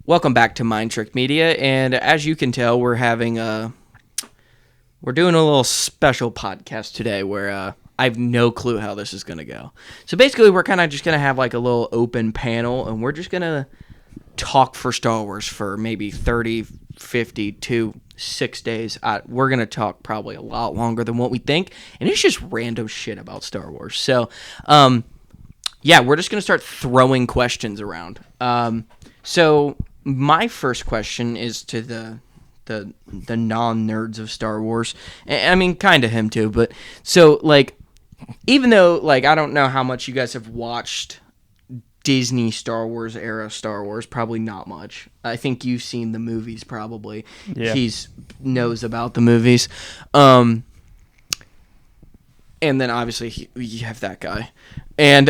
Welcome back to Mind Trick Media, and as you can tell, we're doing a little special podcast today where I have no clue how this is going to go. So basically, we're kind of just going to have like a little open panel, and we're just going to talk for Star Wars for maybe 30, 50 to 6 days. We're going to talk probably a lot longer than what we think, and it's just random shit about Star Wars. So, yeah, we're just going to start throwing questions around. So my first question is to the non-nerds of Star Wars. I mean, kind of him too, but so like, even though like I don't know how much you guys have watched Disney Star Wars era Star Wars, probably not much. I think you've seen the movies probably. Yeah. He's knows about the movies. And then obviously you have that guy. And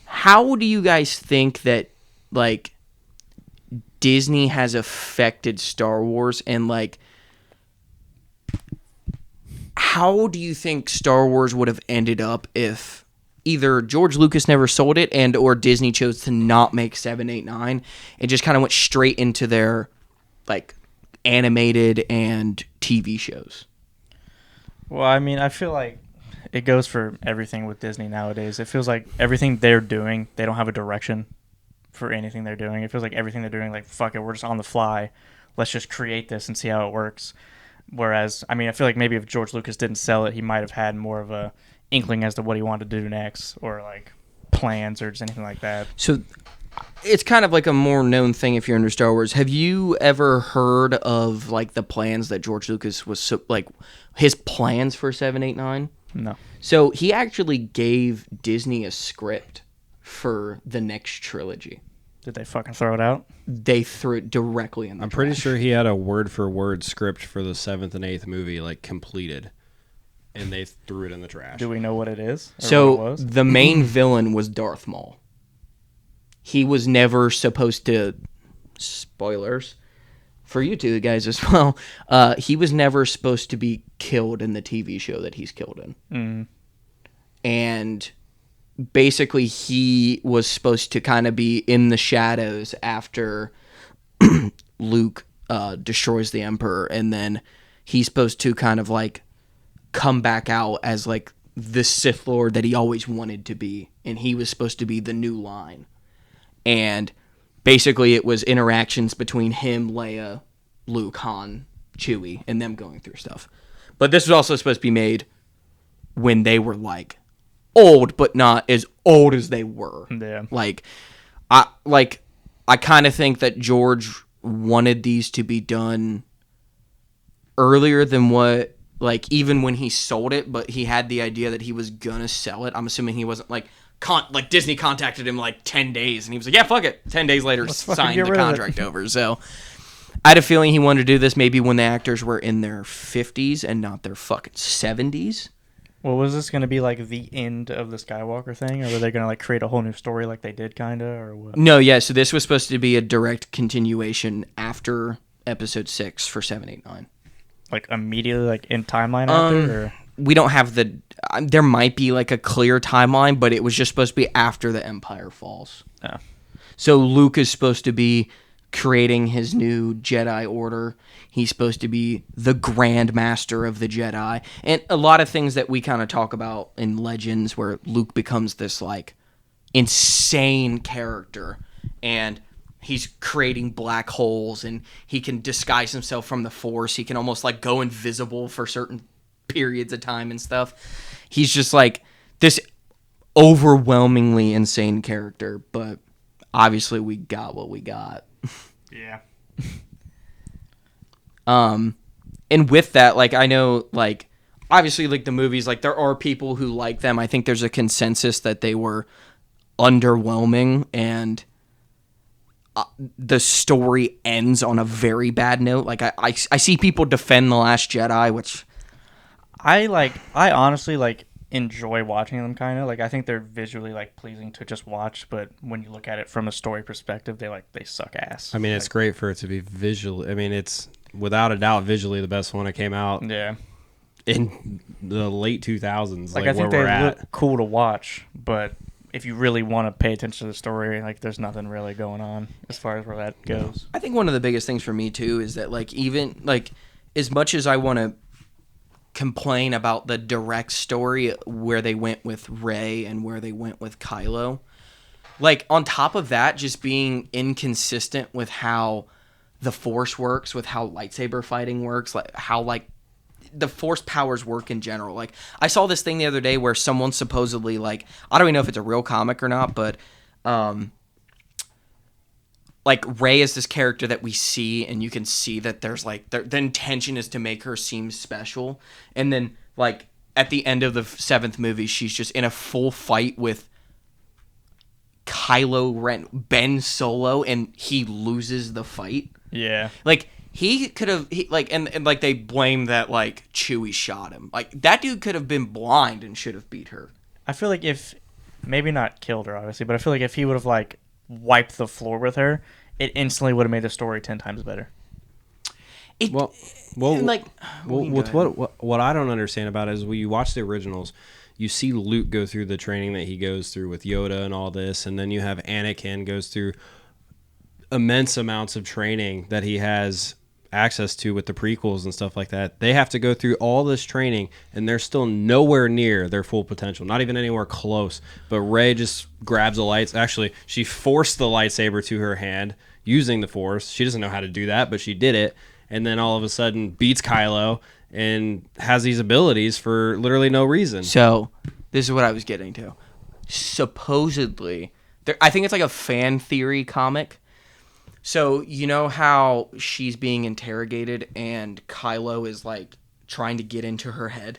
how do you guys think that like Disney has affected Star Wars, and like how do you think Star Wars would have ended up if either George Lucas never sold it and or Disney chose to not make 7, 8, 9 and just kind of went straight into their like animated and TV shows? Well, I mean, I feel like it goes for everything with Disney nowadays. It feels like everything they're doing, they don't have a direction for anything they're doing. It feels like everything they're doing, like, fuck it, we're just on the fly. Let's just create this and see how it works. Whereas, I mean, I feel like maybe if George Lucas didn't sell it, he might have had more of a inkling as to what he wanted to do next, or like plans or just anything like that. So it's kind of like a more known thing if you're into Star Wars. Have you ever heard of like the plans that George Lucas was like his plans for 7, 8, 9? No. So he actually gave Disney a script for the next trilogy. Did they fucking throw it out? They threw it directly in the I'm pretty trash. sure he had a word-for-word script for the 7th and 8th movie, like, completed. And they threw it in the trash. Do we know what it is? Or So what it was? the main villain was Darth Maul. He was never supposed to, spoilers for you two guys as well, he was never supposed to be killed in the TV show that he's killed in. Mm. And basically he was supposed to kind of be in the shadows after Luke destroys the Emperor, and then he's supposed to kind of like come back out as like the Sith Lord that he always wanted to be, and he was supposed to be the new line. And basically it was interactions between him, Leia, Luke, Han, Chewie, and them going through stuff. But this was also supposed to be made when they were like old, but not as old as they were. Yeah. I kind of think that George wanted these to be done earlier than what, like, even when he sold it, but he had the idea that he was gonna sell it. I'm assuming he wasn't like Disney contacted him like 10 days and he was like, yeah, fuck it. 10 days later, Let's fucking signed get the rid of it. contract over. So I had a feeling he wanted to do this maybe when the actors were in their 50s and not their fucking 70s. Well, was this going to be like the end of the Skywalker thing, or were they going to like create a whole new story like they did, kind of, or what? No, yeah, so this was supposed to be a direct continuation after episode 6 for 7, 8, 9. Like immediately, like in timeline after, or We don't have there might be like a clear timeline, but it was just supposed to be after the Empire falls. Oh. So Luke is supposed to be creating his new Jedi Order. He's supposed to be the Grand Master of the Jedi. And a lot of things that we kind of talk about in Legends where Luke becomes this like insane character and he's creating black holes and he can disguise himself from the Force. He can almost like go invisible for certain periods of time and stuff. He's just like this overwhelmingly insane character, but obviously we got what we got. yeah, And with that, like, I know, like, obviously, like, the movies, like, there are people who like them. I think there's a consensus that they were underwhelming and the story ends on a very bad note. Like, I see people defend The Last Jedi, which I honestly like enjoy watching them, kind of like I think they're visually like pleasing to just watch, but when you look at it from a story perspective, they suck ass. I mean, it's great for it to be visual. I mean, it's without a doubt visually the best one that came out Yeah, in the late 2000s. like I think where they we're look at. cool to watch, but if you really want to pay attention to the story, like there's nothing really going on as far as where that goes. I think one of the biggest things for me too is that like even like as much as I want to complain about the direct story where they went with Rey and where they went with Kylo, like on top of that, just being inconsistent with how the Force works, with how lightsaber fighting works, like how like the Force powers work in general. Like I saw this thing the other day where someone supposedly like, I don't even know if it's a real comic or not, but like Rey is this character that we see, and you can see that there's like the intention is to make her seem special, and then like at the end of the 7th movie, she's just in a full fight with Kylo Ren, Ben Solo, and he loses the fight. Yeah. Like he could have and like they blame that like Chewie shot him. Like that dude could have been blind and should have beat her. I feel like if maybe not killed her obviously, but I feel like if he would have like wiped the floor with her, it instantly would have made the story 10 times better. Well, like with what I don't understand about it is when you watch the originals, you see Luke go through the training that he goes through with Yoda and all this, and then you have Anakin goes through immense amounts of training that he has access to with the prequels and stuff like that. They have to go through all this training, and they're still nowhere near their full potential, not even anywhere close. But Rey just grabs the lights. Actually, she forced the lightsaber to her hand using the Force. She doesn't know how to do that, but she did it. And then all of a sudden beats Kylo and has these abilities for literally no reason. So this is what I was getting to. Supposedly, I think it's like a fan theory comic. So you know how she's being interrogated and Kylo is like trying to get into her head?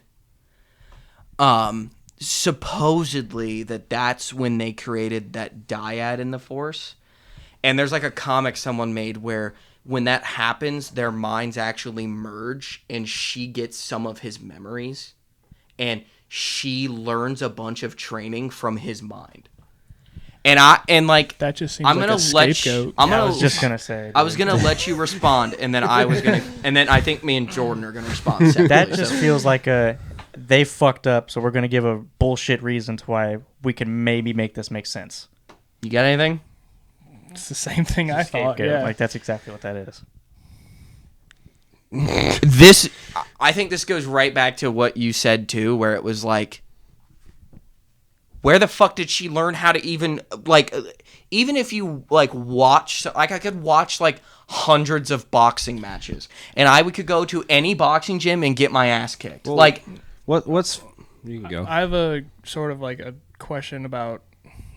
Supposedly that's when they created that dyad in the Force. And there's like a comic someone made where when that happens, their minds actually merge and she gets some of his memories and she learns a bunch of training from his mind. And like that just seems I'm like gonna a let scapegoat. I was just gonna say. I was gonna let you respond, and then I think me and Jordan are gonna respond separately. That just feels like they fucked up, so we're gonna give a bullshit reason to why we can maybe make this make sense. You got anything? It's the same thing I thought. Scapegoat. Yeah. Like that's exactly what that is. I think this goes right back to what you said too, where it was like, where the fuck did she learn how to even like, even if you like watch, like I could watch like hundreds of boxing matches, and I could go to any boxing gym and get my ass kicked. Well, like, what's you can go. I have a sort of like a question about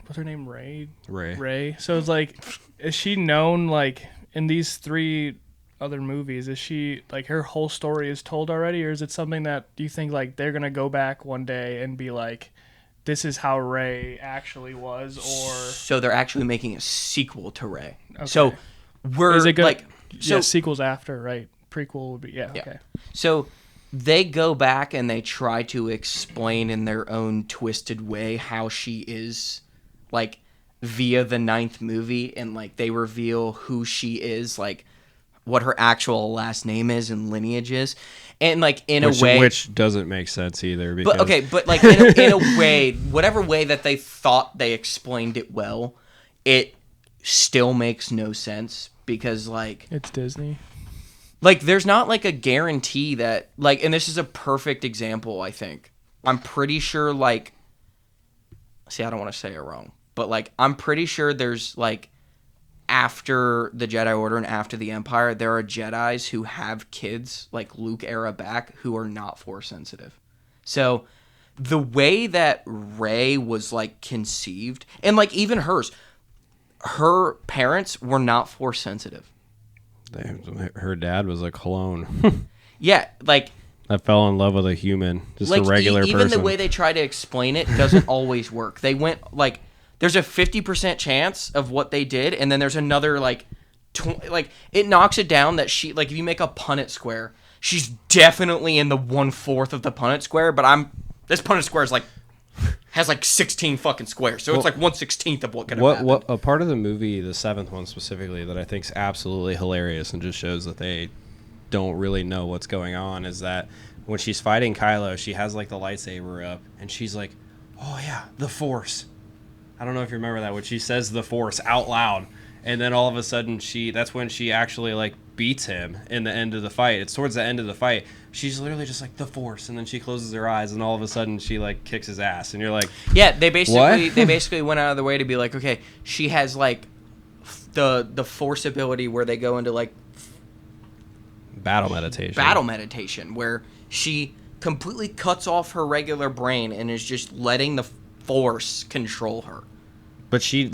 what's her name, Rey. Rey. So it's like, is she known like in these 3 other movies? Is she like her whole story is told already, or is it something that you think like they're gonna go back one day and be like, this is how Rey actually was, or so they're actually making a sequel to Rey. Okay. So we're is it good? like, so yeah, sequels after, right? Prequel would be okay. So they go back and they try to explain in their own twisted way how she is, like, via the 9th movie, and like they reveal who she is, like what her actual last name is and lineage is, and like in a way which doesn't make sense either. Because... but like in a way, whatever way that they thought they explained it well, it still makes no sense because like It's Disney. like there's not like a guarantee that like, and this is a perfect example. I think I'm pretty sure like, see, I don't want to say it wrong, but like I'm pretty sure there's like, after the Jedi Order and after the Empire, there are Jedis who have kids, like Luke era back, who are not Force sensitive. So the way that Rey was like conceived, and like even her parents were not Force sensitive. Her dad was a clone. Yeah, like I fell in love with a human, just like a regular even person. the way they try to explain it doesn't always work. They went like, there's a 50% chance of what they did, and then there's another like, like it knocks it down that she like if you make a Punnett square, she's definitely in the 1/4 of the Punnett square. But this Punnett square is like has like 16 fucking squares, so it's like 1/16 of what could have happened. What a part of the movie, the 7th one specifically, that I think is absolutely hilarious and just shows that they don't really know what's going on is that when she's fighting Kylo, she has like the lightsaber up, and she's like, "Oh yeah, the Force. I don't know if you remember that when she says the Force out loud, and then all of a sudden that's when she actually like beats him in the end of the fight. It's towards the end of the fight. She's literally just like the Force, and then she closes her eyes, and all of a sudden she like kicks his ass, and you're like, Yeah, they basically What? went out of their way to be like, okay, she has like the Force ability where they go into like battle meditation. battle meditation, where she completely cuts off her regular brain and is just letting the Force control her. But she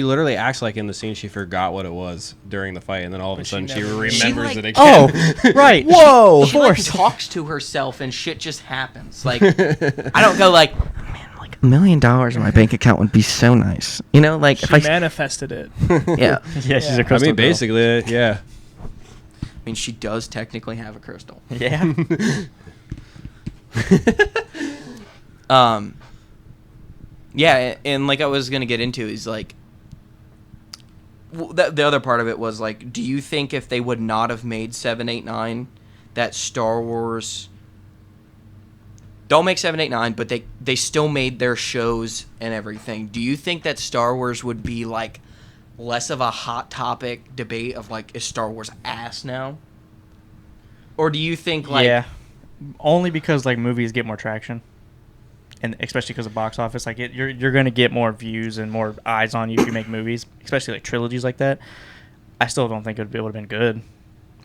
literally acts like in the scene she forgot what it was during the fight, and then all of a sudden she remembers She, like- it again. Oh, right. Whoa! She like talks to herself and shit just happens. Like I don't go like, man, like $1 million in my bank account would be so nice. You know, like She if I manifested it. yeah. Yeah, she's a I crystal mean, girl. basically, yeah. I mean, she does technically have a crystal. Yeah. Yeah, and like I was gonna get into is like, the other part of it was like, do you think if they would not have made 7, 8, 9, that Star Wars don't make 7, 8, 9, but they still made their shows and everything? Do you think that Star Wars would be like less of a hot topic debate of like, is Star Wars ass now? Or do you think like yeah. Only because like movies get more traction, and especially because of box office, like you're gonna get more views and more eyes on you if you make movies, especially like trilogies like that. I still don't think it would have been good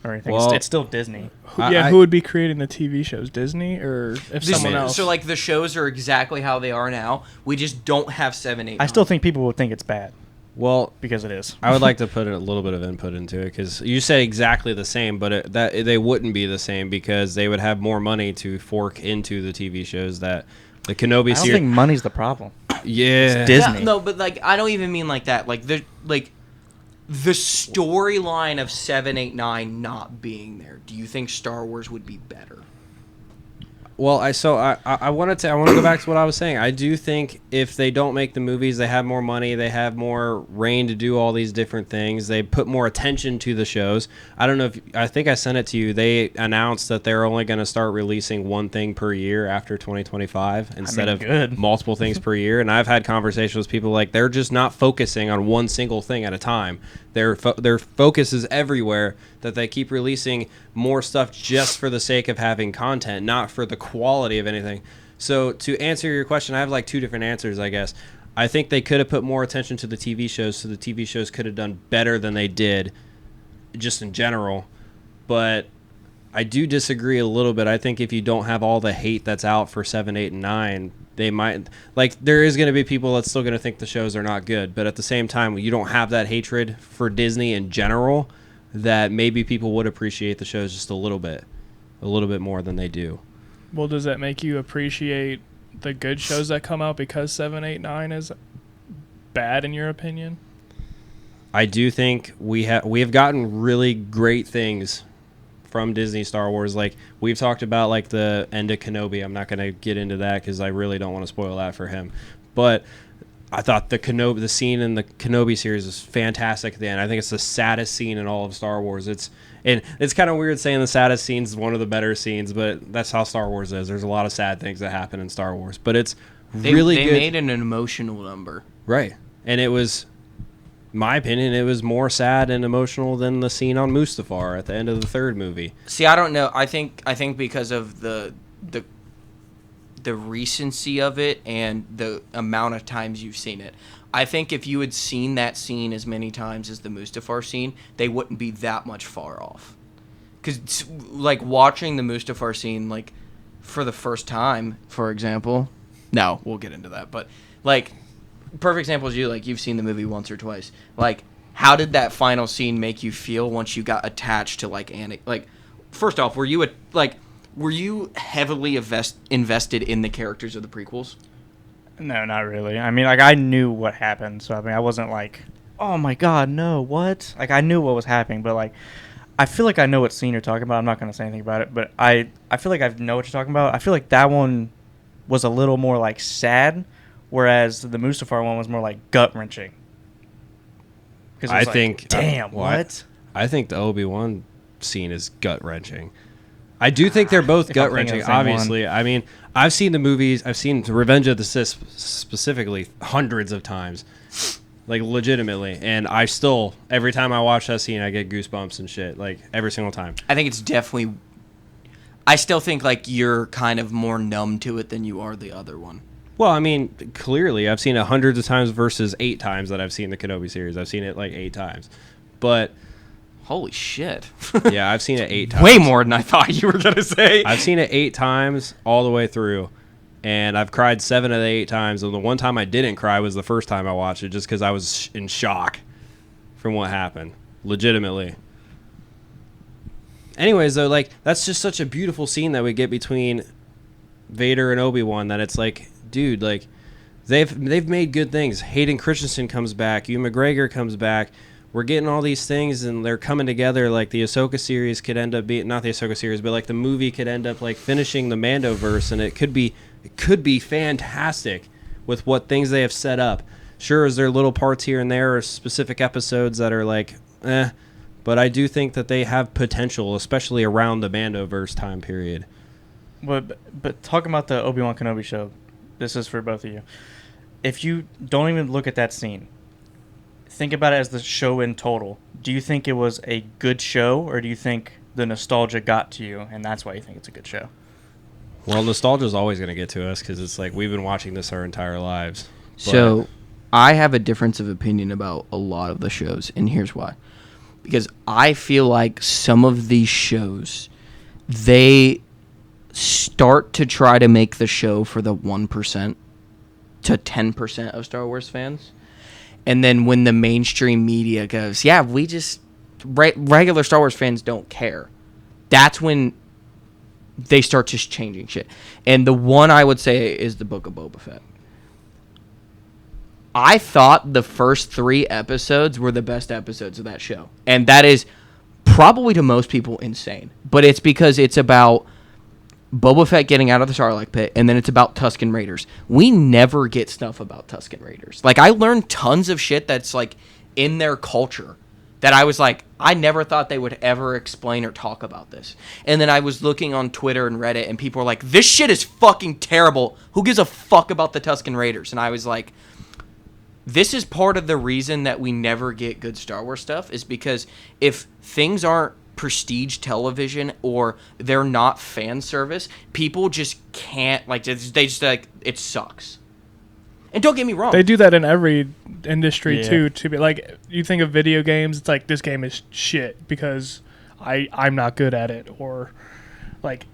or anything. Well- It's still Disney. Who would be creating the TV shows? Disney or if someone else? So like the shows are exactly how they are now. We just don't have 7, 8. I still think people would think it's bad Well, because it is. I would like to put a little bit of input into it because you said exactly the same, but they wouldn't be the same because they would have more money to fork into the TV shows that the Kenobi I don't series. think money's the problem. Yeah, It's Disney. No, but like I don't even mean like that. Like the storyline of 7, 8, 9 not being there. Do you think Star Wars would be better? Well, I want to go back to what I was saying. I do think if they don't make the movies, they have more money, they have more reign to do all these different things. They put more attention to the shows. I don't know if I think I sent it to you. They announced that they're only going to start releasing one thing per year after 2025 instead of good. multiple things per year. And I've had conversations with people like they're just not focusing on one single thing at a time. Their focus is everywhere, that they keep releasing more stuff just for the sake of having content, not for the quality of anything. So to answer your question, I have like two different answers, I guess. I think they could have put more attention to the TV shows, so the TV shows could have done better than they did just in general. But I do disagree a little bit. I think if you don't have all the hate that's out for 7, 8, and 9, they might, like, there is going to be people that's still going to think the shows are not good. But at the same time, you don't have that hatred for Disney in general, that maybe people would appreciate the shows just a little bit more than they do. Well, does that make you appreciate the good shows that come out because 7, 8, 9 is bad in your opinion? I do think we have gotten really great things from Disney Star Wars. Like we've talked about, like the end of Kenobi. I'm not going to get into that because I really don't want to spoil that for him. But I thought the scene in the Kenobi series is fantastic at the end. I think it's the saddest scene in all of Star Wars. It's kind of weird saying the saddest scene is one of the better scenes, but that's how Star Wars is. There's a lot of sad things that happen in Star Wars, but it's really good. They made an emotional number. Right. And it was, my opinion, it was more sad and emotional than the scene on Mustafar at the end of the third movie. See, I don't know. I think because of the recency of it and the amount of times you've seen it. I think if you had seen that scene as many times as the Mustafar scene, they wouldn't be that much far off. Because, like, watching the Mustafar scene, like, for the first time, for example... No, we'll get into that. But, like, perfect example is you. Like, you've seen the movie once or twice. Like, how did that final scene make you feel once you got attached to, like, Like, first off, were you heavily invested in the characters of the prequels? No, not really. I mean, like, I knew what happened, so I mean, I wasn't like, oh my god, no, what? Like, I knew what was happening, but like, I feel like I know what scene you're talking about. I'm not going to say anything about it, but I feel like I know what you're talking about. I feel like that one was a little more like sad, whereas the Mustafar one was more like gut wrenching. I think, damn, well, what? I think the Obi-Wan scene is gut wrenching. I do think they're both If gut I'm thinking wrenching. of the same Obviously, I mean, I've seen the movies. I've seen Revenge of the Sith specifically hundreds of times, like legitimately. And I still, every time I watch that scene, I get goosebumps and shit. Like every single time. I think it's definitely. I still think like you're kind of more numb to it than you are the other one. Well, I mean, clearly, I've seen it hundreds of times versus 8 times that I've seen the Kenobi series. I've seen it like 8 times, but Holy shit! yeah, I've seen it 8 times. Way more than I thought you were gonna say. I've seen it 8 times all the way through, and I've cried 7 of the 8 times. And the one time I didn't cry was the first time I watched it, just because I was in shock from what happened, legitimately. Anyways, though, like that's just such a beautiful scene that we get between Vader and Obi-Wan. That it's like, dude, like they've made good things. Hayden Christensen comes back. Ewan McGregor comes back. We're getting all these things, and they're coming together. Like the Ahsoka series could end up being not the Ahsoka series, but like the movie could end up like finishing the Mandoverse, and it could be fantastic with what things they have set up. Sure, is there little parts here and there or specific episodes that are like, but I do think that they have potential, especially around the Mandoverse time period. But talking about the Obi-Wan Kenobi show, this is for both of you. If you don't even look at that scene, think about it as the show in total. Do you think it was a good show, or do you think the nostalgia got to you, and that's why you think it's a good show? Well, nostalgia is always going to get to us because it's like we've been watching this our entire lives. So, I have a difference of opinion about a lot of the shows, and here's why. Because I feel like some of these shows, they start to try to make the show for the 1% to 10% of Star Wars fans. And then when the mainstream media goes, yeah, we just, regular Star Wars fans don't care. That's when they start just changing shit. And the one I would say is the Book of Boba Fett. I thought the first 3 episodes were the best episodes of that show. And that is probably to most people insane. But it's because it's about Boba Fett getting out of the Sarlacc pit, and then it's about Tusken Raiders. We never get stuff about Tusken Raiders. Like, I learned tons of shit that's, like, in their culture that I was like, I never thought they would ever explain or talk about this. And then I was looking on Twitter and Reddit, and people were like, this shit is fucking terrible. Who gives a fuck about the Tusken Raiders? And I was like, this is part of the reason that we never get good Star Wars stuff, is because if things aren't prestige television or they're not fan service, people just can't, like, they just like, it sucks. And don't get me wrong, They do that in every industry too. To be like, you think of video games, it's like, this game is shit because I'm not good at it, or like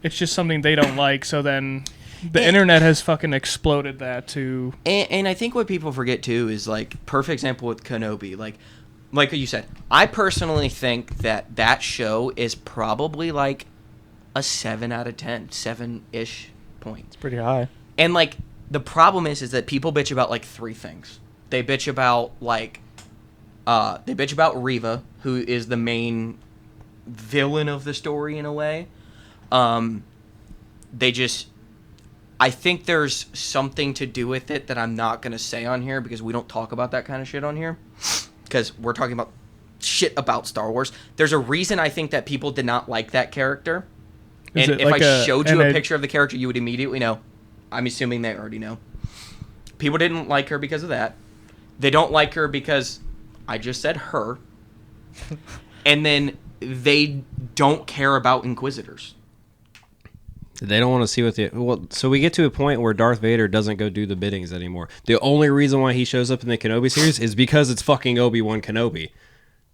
it's just something they don't like. So then the internet has fucking exploded that to. And I think what people forget too is, like, perfect example with Kenobi, like you said, I personally think that show is probably like a 7 out of 10, 7-ish points. It's pretty high. And, like, the problem is that people bitch about, like, 3 things. They bitch about, like, Reva, who is the main villain of the story in a way. I think there's something to do with it that I'm not going to say on here because we don't talk about that kind of shit on here. Because we're talking about shit about Star Wars. There's a reason I think that people did not like that character. Is And it if like I showed you a picture of the character, you would immediately know. I'm assuming they already know. People didn't like her because of that. They don't like her because I just said her. And then they don't care about Inquisitors. They don't want to see what the... Well, so we get to a point where Darth Vader doesn't go do the biddings anymore. The only reason why he shows up in the Kenobi series is because it's fucking Obi-Wan Kenobi.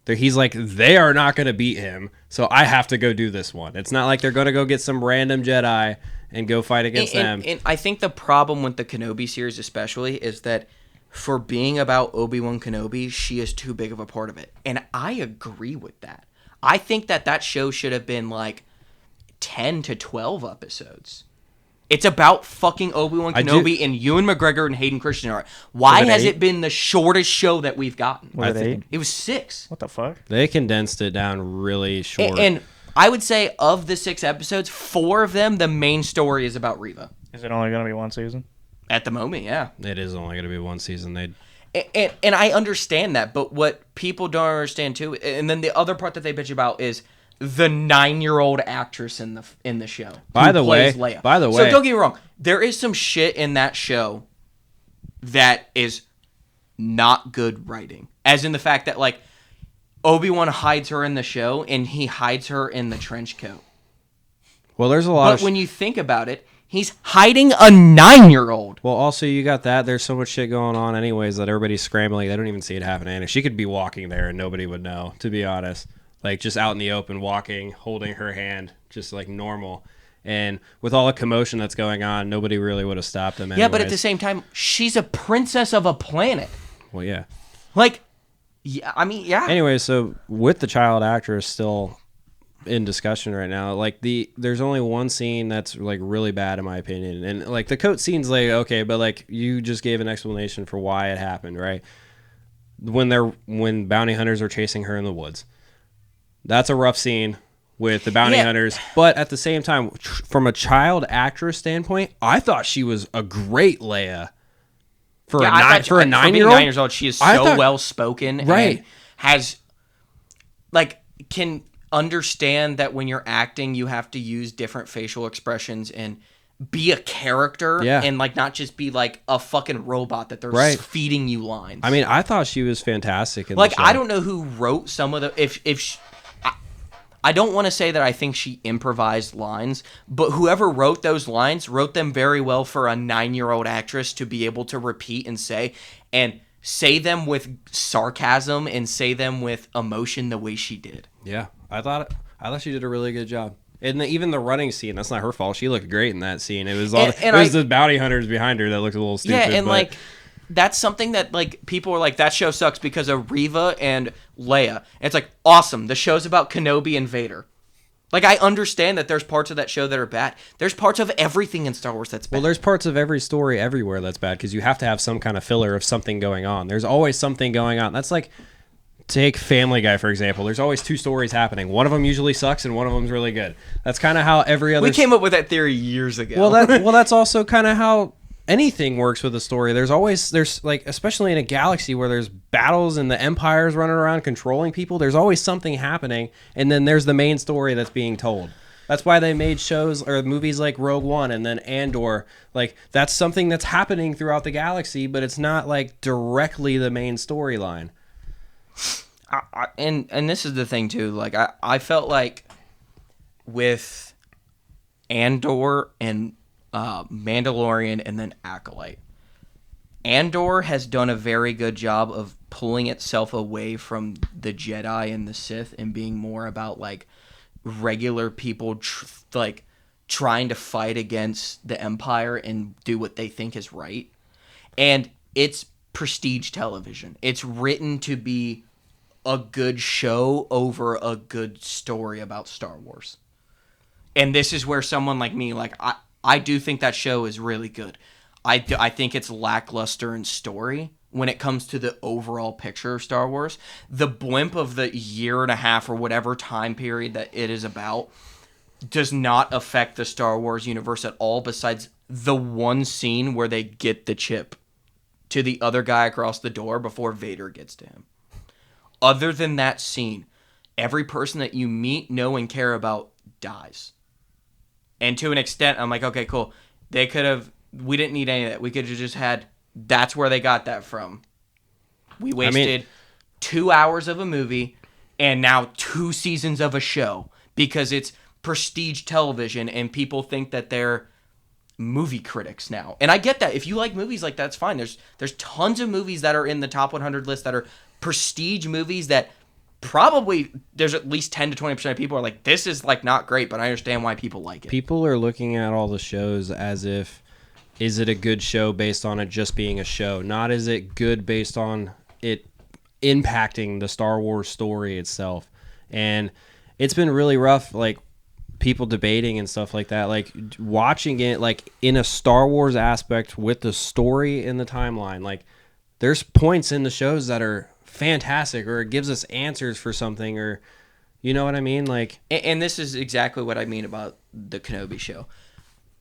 He's like, they are not going to beat him, so I have to go do this one. It's not like they're going to go get some random Jedi and go fight against them. And I think the problem with the Kenobi series especially is that for being about Obi-Wan Kenobi, she is too big of a part of it. And I agree with that. I think that show should have been like 10 to 12 episodes. It's about fucking Obi-Wan Kenobi and Ewan McGregor and Hayden Christensen. Why has it been the shortest show that we've gotten? Was it 8? It was 6. What the fuck? They condensed it down really short. And I would say of the 6 episodes, 4 of them, the main story is about Reva. Is it only going to be 1 season? At the moment, yeah. It is only going to be 1 season. And I understand that, but what people don't understand too, and then the other part that they bitch about is the 9-year-old actress in the show. By who the plays way- Leia. by the So way- don't get me wrong. There is some shit in that show that is not good writing. As in the fact that, like, Obi-Wan hides her in the show, and he hides her in the trench coat. Well, there's a lot But of when you think about it, he's hiding a 9-year-old. well, also you got that. There's so much shit going on anyways that everybody's scrambling. They don't even see it happening. And she could be walking there and nobody would know, to be honest. Like, just out in the open, walking, holding her hand, just like normal. And with all the commotion that's going on, nobody really would have stopped them anyways. Yeah, but at the same time, she's a princess of a planet. Well, yeah. Like, yeah, I mean, yeah. Anyway, so with the child actress still in discussion right now, like there's only one scene that's like really bad in my opinion, and like the coat scene's like okay, but like you just gave an explanation for why it happened, right? When bounty hunters are chasing her in the woods, that's a rough scene with the bounty hunters, but at the same time, from a child actress standpoint, I thought she was a great Leia. For a 9-year-old, 9 years old, she is so well spoken, right? And has like can understand that when you're acting, you have to use different facial expressions and be a character, and like not just be like a fucking robot that they're feeding you lines. I mean, I thought she was fantastic. In like the show. I don't know who wrote some of the if she, I don't want to say that I think she improvised lines, but whoever wrote those lines wrote them very well for a 9-year-old actress to be able to repeat and say them with sarcasm and say them with emotion the way she did. Yeah, I thought she did a really good job. And even the running scene, that's not her fault. She looked great in that scene. It was the bounty hunters behind her that looked a little stupid. Yeah, and like that's something that like people are like, that show sucks because of Reva and Leia. And it's like, awesome. The show's about Kenobi and Vader. Like, I understand that there's parts of that show that are bad. There's parts of everything in Star Wars that's bad. Well, there's parts of every story everywhere that's bad because you have to have some kind of filler of something going on. There's always something going on. That's like, take Family Guy, for example. There's always 2 stories happening. One of them usually sucks and one of them's really good. That's kind of how every other... We came up with that theory years ago. Well, that's also kind of how anything works with a story. There's like, especially in a galaxy where there's battles and the Empire's running around controlling people, there's always something happening, and then there's the main story that's being told. That's why they made shows or movies like Rogue One and then Andor. Like, that's something that's happening throughout the galaxy, but it's not like directly the main storyline. And this is the thing too. Like, I felt like with Andor and Mandalorian and then Acolyte, Andor has done a very good job of pulling itself away from the Jedi and the Sith and being more about like regular people trying to fight against the Empire and do what they think is right. And it's prestige television. It's written to be a good show over a good story about Star Wars. And this is where someone like me, like, I do think that show is really good. I think it's lackluster in story when it comes to the overall picture of Star Wars. The blimp of the year and a half or whatever time period that it is about does not affect the Star Wars universe at all, besides the one scene where they get the chip to the other guy across the door before Vader gets to him. Other than that scene, every person that you meet, know, and care about dies. And to an extent, I'm like, okay, cool. We didn't need any of that. We could have just had, that's where they got that from. We wasted 2 hours of a movie and now 2 seasons of a show because it's prestige television and people think that they're movie critics now. And I get that. If you like movies like that, it's fine. There's tons of movies that are in the top 100 list that are prestige movies that probably there's at least 10 to 20% of people are like, this is like not great, but I understand why people like it. People are looking at all the shows as if, is it a good show based on it just being a show? Not is it good based on it impacting the Star Wars story itself. And it's been really rough, like people debating and stuff like that, like watching it like in a Star Wars aspect with the story in the timeline. Like there's points in the shows that are fantastic, or it gives us answers for something, or you know what I mean? Like, and this is exactly what I mean about the Kenobi show.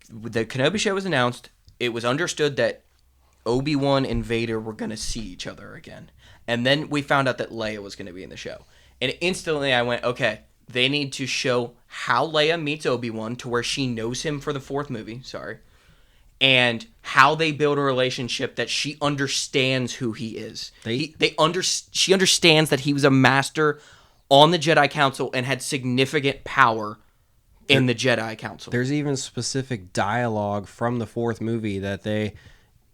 The Kenobi show was announced. It was understood that Obi-Wan and Vader were going to see each other again. And then we found out that Leia was going to be in the show. And instantly I went, okay, they need to show how Leia meets Obi-Wan to where she knows him for the fourth movie. And how they build a relationship that she understands who he is. She understands that he was a master on the Jedi Council and had significant power in the Jedi Council. There's even specific dialogue from the fourth movie that they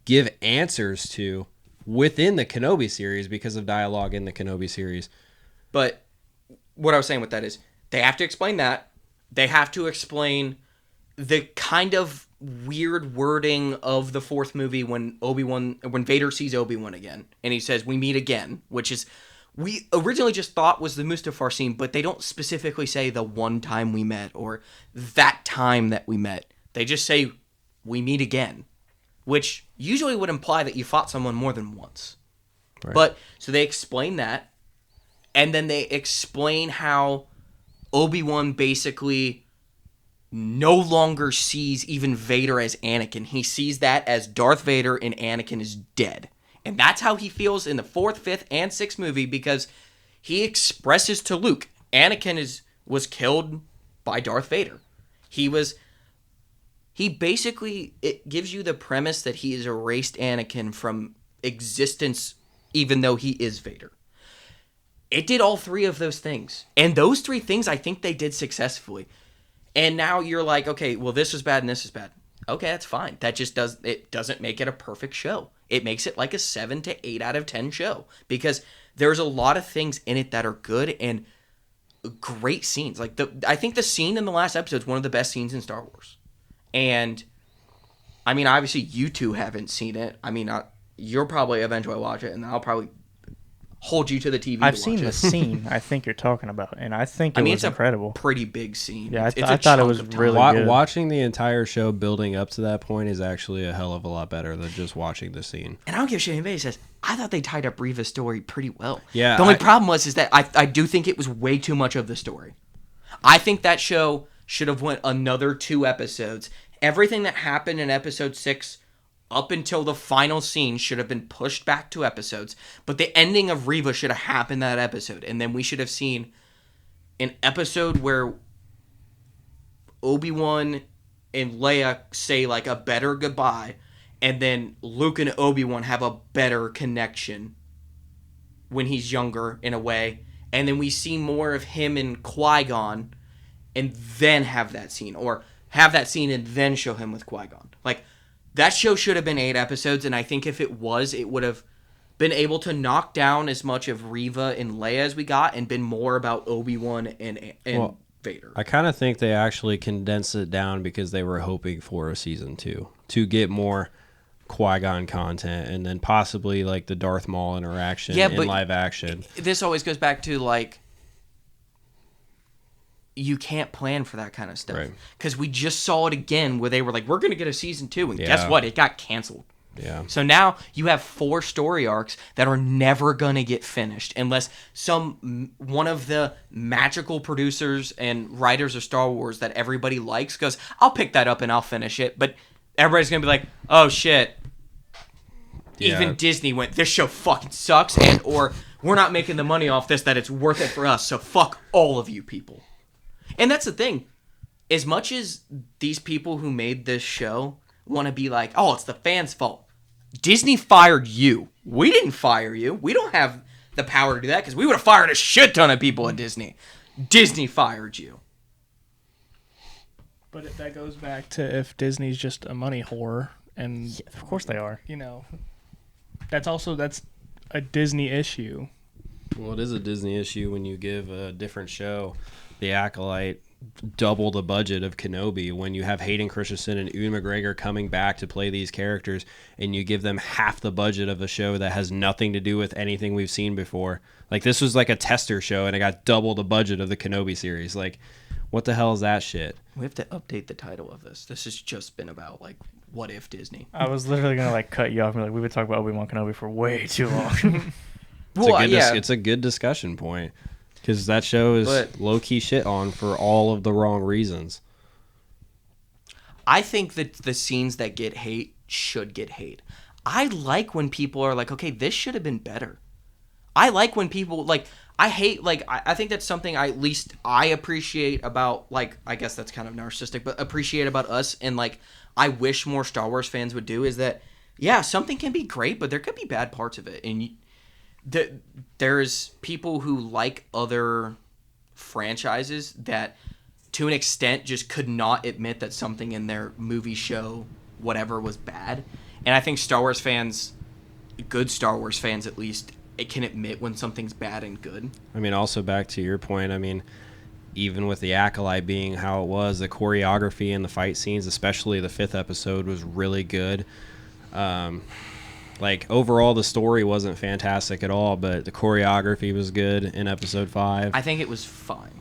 give answers to within the Kenobi series because of dialogue in the Kenobi series. But what I was saying with that is they have to explain that. They have to explain the kind of weird wording of the fourth movie when Vader sees Obi-Wan again and he says, "We meet again," which is we originally just thought was the Mustafar scene, but they don't specifically say the one time we met or that time that we met. They just say, "We meet again," which usually would imply that you fought someone more than once. Right. But so they explain that, and then they explain how Obi-Wan basically no longer sees even Vader as Anakin. He sees that as Darth Vader and Anakin is dead. And that's how he feels in the fourth, fifth, and sixth movie because he expresses to Luke, Anakin was killed by Darth Vader. It gives you the premise that he has erased Anakin from existence even though he is Vader. It did all three of those things. And those three things I think they did successfully. And now you're like, okay, well, this is bad and this is bad. Okay, that's fine. That just doesn't make it a perfect show. It makes it like a 7 to 8 out of 10 show because there's a lot of things in it that are good and great scenes. Like I think the scene in the last episode is one of the best scenes in Star Wars. And I mean, obviously you two haven't seen it. I mean, you'll probably eventually watch it, and I'll probably hold you to the TV. I've seen the scene I think you're talking about, and I think it was incredible. Pretty big scene. Yeah, I thought it was really good. Watching the entire show building up to that point is actually a hell of a lot better than just watching the scene. And I don't give a shit anybody says. I thought they tied up Reva's story pretty well. Yeah. The only problem is that I do think it was way too much of the story. I think that show should have went another 2 episodes. Everything that happened in episode 6 up until the final scene should have been pushed back 2 episodes, but the ending of Reva should have happened that episode, and then we should have seen an episode where Obi-Wan and Leia say like a better goodbye, and then Luke and Obi-Wan have a better connection when he's younger in a way, and then we see more of him and Qui-Gon, and then have that scene, or have that scene and then show him with Qui-Gon. Like, that show should have been 8 episodes, and I think if it was, it would have been able to knock down as much of Reva and Leia as we got and been more about Obi-Wan and Vader. I kind of think they actually condensed it down because they were hoping for a season 2 to get more Qui-Gon content and then possibly like the Darth Maul interaction in live action. This always goes back to like, you can't plan for that kind of stuff. Because we just saw it again where they were like, we're going to get a season 2. And guess what? It got canceled. Yeah. So now you have 4 story arcs that are never going to get finished unless one of the magical producers and writers of Star Wars that everybody likes goes, I'll pick that up and I'll finish it. But everybody's going to be like, oh shit. Yeah. Even Disney went, this show fucking sucks. Or we're not making the money off this that it's worth it for us. So fuck all of you people. And that's the thing. As much as these people who made this show want to be like, oh, it's the fans' fault. Disney fired you. We didn't fire you. We don't have the power to do that because we would have fired a shit ton of people at Disney. Disney fired you. But that goes back to if Disney's just a money whore. And yeah, of course they are. You know, that's a Disney issue. Well, it is a Disney issue when you give a different show, The Acolyte, double the budget of Kenobi, when you have Hayden Christensen and Ewan McGregor coming back to play these characters and you give them half the budget of a show that has nothing to do with anything we've seen before. Like, this was like a tester show and it got double the budget of the Kenobi series. Like, what the hell is that shit? We have to update the title of this. This has just been about, like, what if Disney? I was literally going to, like, cut you off and be like, we've been talking about Obi-Wan Kenobi for way too long. It's a good discussion point. Because that show is low-key shit on for all of the wrong reasons. I think that the scenes that get hate should get hate. I like when people are like, okay, this should have been better. I like when people, like, I hate, like, I think that's something at least I appreciate about, like, I guess that's kind of narcissistic, but appreciate about us, and, like, I wish more Star Wars fans would do, is that, yeah, something can be great, but there could be bad parts of it. And there's people who like other franchises that, to an extent, just could not admit that something in their movie, show, whatever, was bad. And I think Star Wars fans, good Star Wars fans at least, it can admit when something's bad and good. I mean, also back to your point, I mean, even with the Acolyte being how it was, the choreography and the fight scenes, especially the 5th episode, was really good. Like, overall, the story wasn't fantastic at all, but the choreography was good in episode 5. I think it was fine.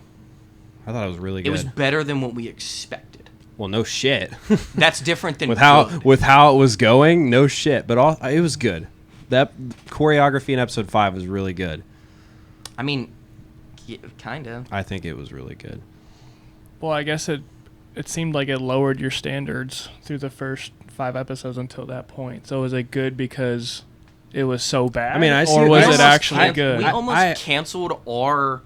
I thought it was really good. It was better than what we expected. Well, no shit. That's different than with how good. it was going, no shit. But it was good. That choreography in episode 5 was really good. I mean, yeah, kind of. I think it was really good. Well, I guess it seemed like it lowered your standards through the first 5 episodes until that point. So was it good because it was so bad? I mean, or was I it actually good? We almost canceled our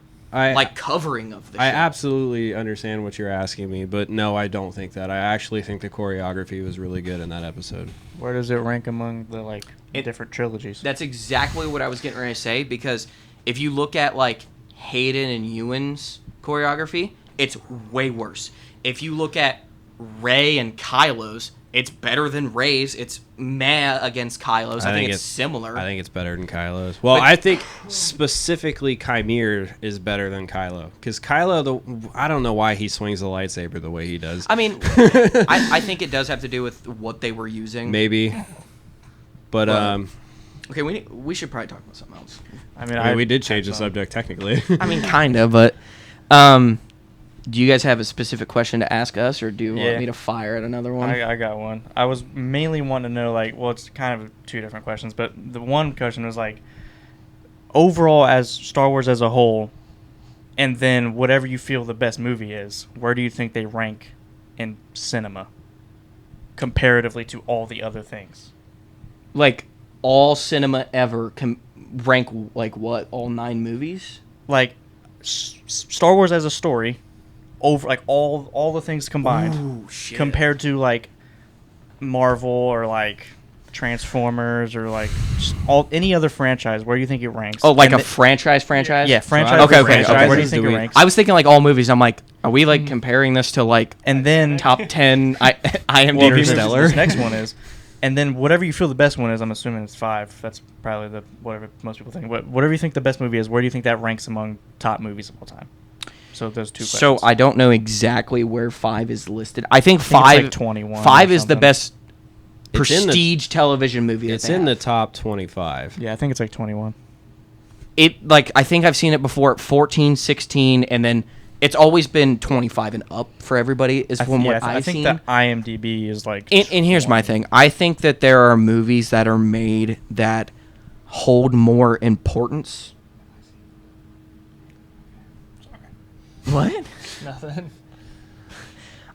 covering of the show. I absolutely understand what you're asking me, but no, I don't think that. I actually think the choreography was really good in that episode. Where does it rank among the different trilogies? That's exactly what I was getting ready to say, because if you look at like Hayden and Ewan's choreography, it's way worse. If you look at Rey and Kylo's, it's better than Rey's. It's meh against Kylo's. I think it's similar. I think it's better than Kylo's. Well, I think specifically Chimere is better than Kylo. Because Kylo, I don't know why he swings the lightsaber the way he does. I mean, I think it does have to do with what they were using. Maybe. But, okay, we should probably talk about something else. I mean, we did change the subject technically. I mean, kind of, but do you guys have a specific question to ask us, or do you want me to fire at another one? I got one. I was mainly wanting to know, it's kind of 2 different questions, but the one question was, overall as Star Wars as a whole, and then whatever you feel the best movie is, where do you think they rank in cinema comparatively to all the other things? Like, all cinema ever rank, what, all 9 movies? Star Wars as a story, over all the things combined. Ooh, shit. Compared to Marvel or Transformers or any other franchise, where do you think it ranks? Oh, a franchise? Yeah, franchise. Okay. Where do you think it ranks? I was thinking all movies. I'm like, are we comparing this to and then top 10 IMDb well, stellar? This next one is, and then whatever you feel the best one is, I'm assuming it's 5. That's probably whatever most people think. Whatever you think the best movie is, where do you think that ranks among top movies of all time? So those 2 questions. So I don't know exactly where 5 is listed. I think 5 it's 21. 5 is the best It's in the- prestige television movie. It's in the top 25. Yeah, I think it's 21. I think I've seen it before at 14, 16, and then it's always been 25 and up for everybody. Is from what I I've think seen. that IMDb is And here's my thing. I think that there are movies that are made that hold more importance. What? Nothing.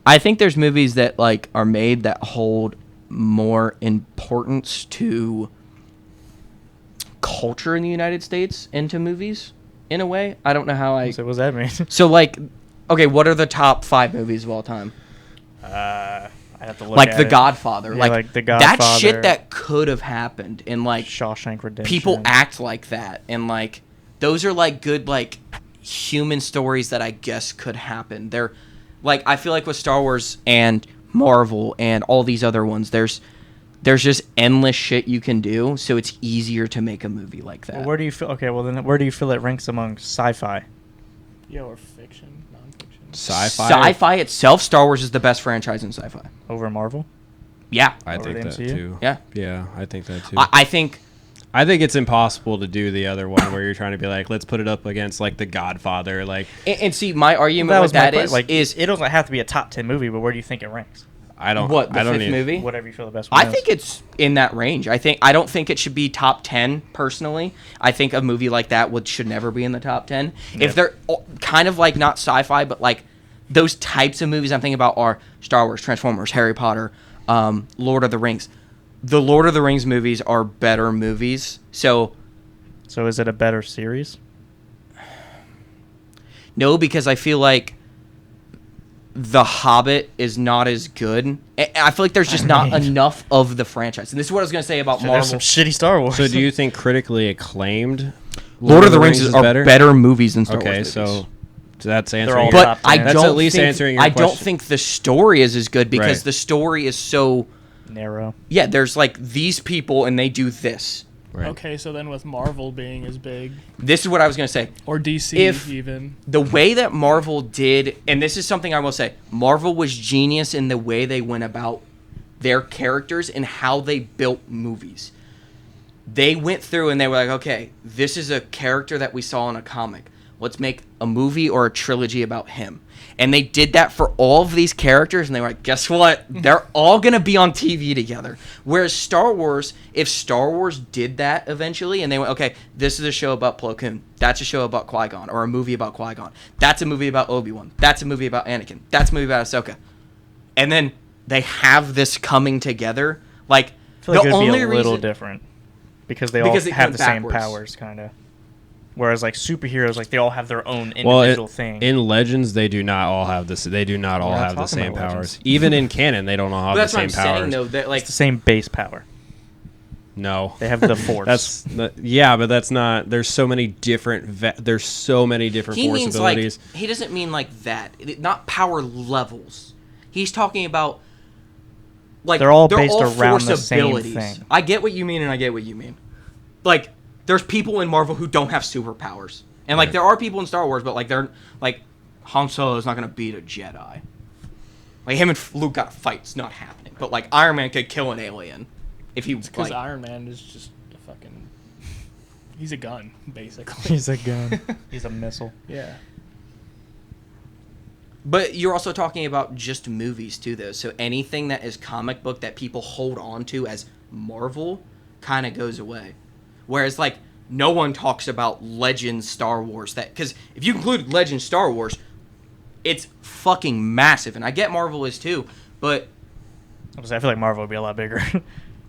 I think there's movies that are made that hold more importance to culture in the United States into movies in a way. I don't know how I. So what does that mean? So okay, what are the top 5 movies of all time? I have to look at The it. Godfather. Yeah, The Godfather. That shit that could have happened, and Shawshank Redemption. people act like that, and those are good human stories that I guess could happen. They're I feel with Star Wars and Marvel and all these other ones, there's just endless shit you can do, so it's easier to make a movie like that. Well, where do you feel? Okay, well then, where do you feel it ranks among sci-fi? Yeah, or fiction, nonfiction. Sci-fi itself, Star Wars is the best franchise in sci-fi. Over Marvel? Yeah. I Over think the that MCU? too. Yeah. Yeah, I think that too. I I think it's impossible to do the other one where you're trying to be let's put it up against The Godfather. and see, my argument That with was my that point. is it doesn't have to be a top 10 movie, but where do you think it ranks? I don't. what, the I don't 5th even- movie? Whatever you feel the best one I is. think it's in that range. I don't think it should be top 10 personally. I think a movie like that should never be in the top 10. If they're kind of not sci-fi, but those types of movies I'm thinking about are Star Wars, Transformers, Harry Potter, Lord of the Rings. The Lord of the Rings movies are better movies. So So is it a better series? No, because I feel like The Hobbit is not as good. I feel like there's just not enough of the franchise. And this is what I was going to say about There's Marvel. some shitty Star Wars. So do you think critically acclaimed Lord of the Rings are better movies than Star Wars Okay, movies. so that's all answering. But top I 10. That's don't at least think, answering your I don't question. think the story is as good because Right. the story is so... narrow? Yeah, there's like these people and they do this. Right. Okay, so then with Marvel being as big, This is what I was going to say. or DC If- even, The way that Marvel did, and this is something I will say, Marvel was genius in the way they went about their characters and how they built movies. They went through and they were like, okay, this is a character that we saw in a comic. Let's make a movie or a trilogy about him. And they did that for all of these characters, and they were like, guess what? They're all going to be on TV together. Whereas Star Wars, if Star Wars did that eventually, and they went, okay, this is a show about Plo Koon. That's a show about Qui-Gon, or a movie about Qui-Gon. That's a movie about Obi-Wan. That's a movie about Anakin. That's a movie about Ahsoka. And then they have this coming together. Like, I feel like the it would be only a little reason... different because they Because all it have went the same backwards. powers, kind of. Whereas like superheroes, like they all have their own Well, individual thing. in Legends, they do not all have this. They do not all We're not have the talking same about powers. Legends. Even in canon, they don't all have But the that's what same I'm powers. saying, though. That, like, It's the same base power. No, They have the force. yeah, but that's not. There's so many different. There's so many different he force means abilities. like he doesn't mean like that. Not power levels. He's talking about like They're all based around force the same abilities. thing. I get what you mean, and I get what you mean. Like, there's people in Marvel who don't have superpowers, and like Right. there are people in Star Wars, but like they're like Han Solo is not gonna beat a Jedi. Like him and Luke got a fight. It's not happening. But like Iron Man could kill an alien if he because like, Iron Man is just a fucking. He's a gun, basically. He's a gun. He's a missile. Yeah. But you're also talking about just movies too, though. So anything that is comic book that people hold on to as Marvel kind of goes away. Whereas, like, no one talks about Legends Star Wars. Because if you include Legends Star Wars, it's fucking massive. And I get Marvel is too, but I feel like Marvel would be a lot bigger.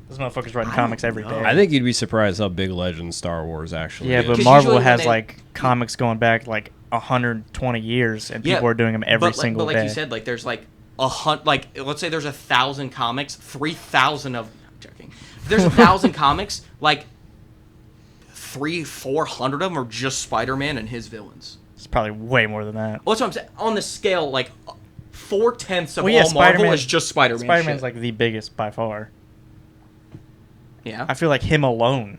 Those motherfuckers writing I comics don't every know. day. I think you'd be surprised how big Legends Star Wars actually Yeah, is. but 'Cause Marvel usually when has they- like comics going back like 120 years, and people yeah, are doing them every single but day. like you said, like there's like like let's say there's 1,000 comics, 3,000 of checking. If there's 1,000 comics, like 300-400 of them are just Spider-Man and his villains. It's probably way more than that. Well, that's what I'm saying. On the scale, like 4/10 of Well, yeah, all Marvel Spider-Man- is just Spider-Man. Spider-Man's shit. like the biggest by far. yeah. I feel like him alone.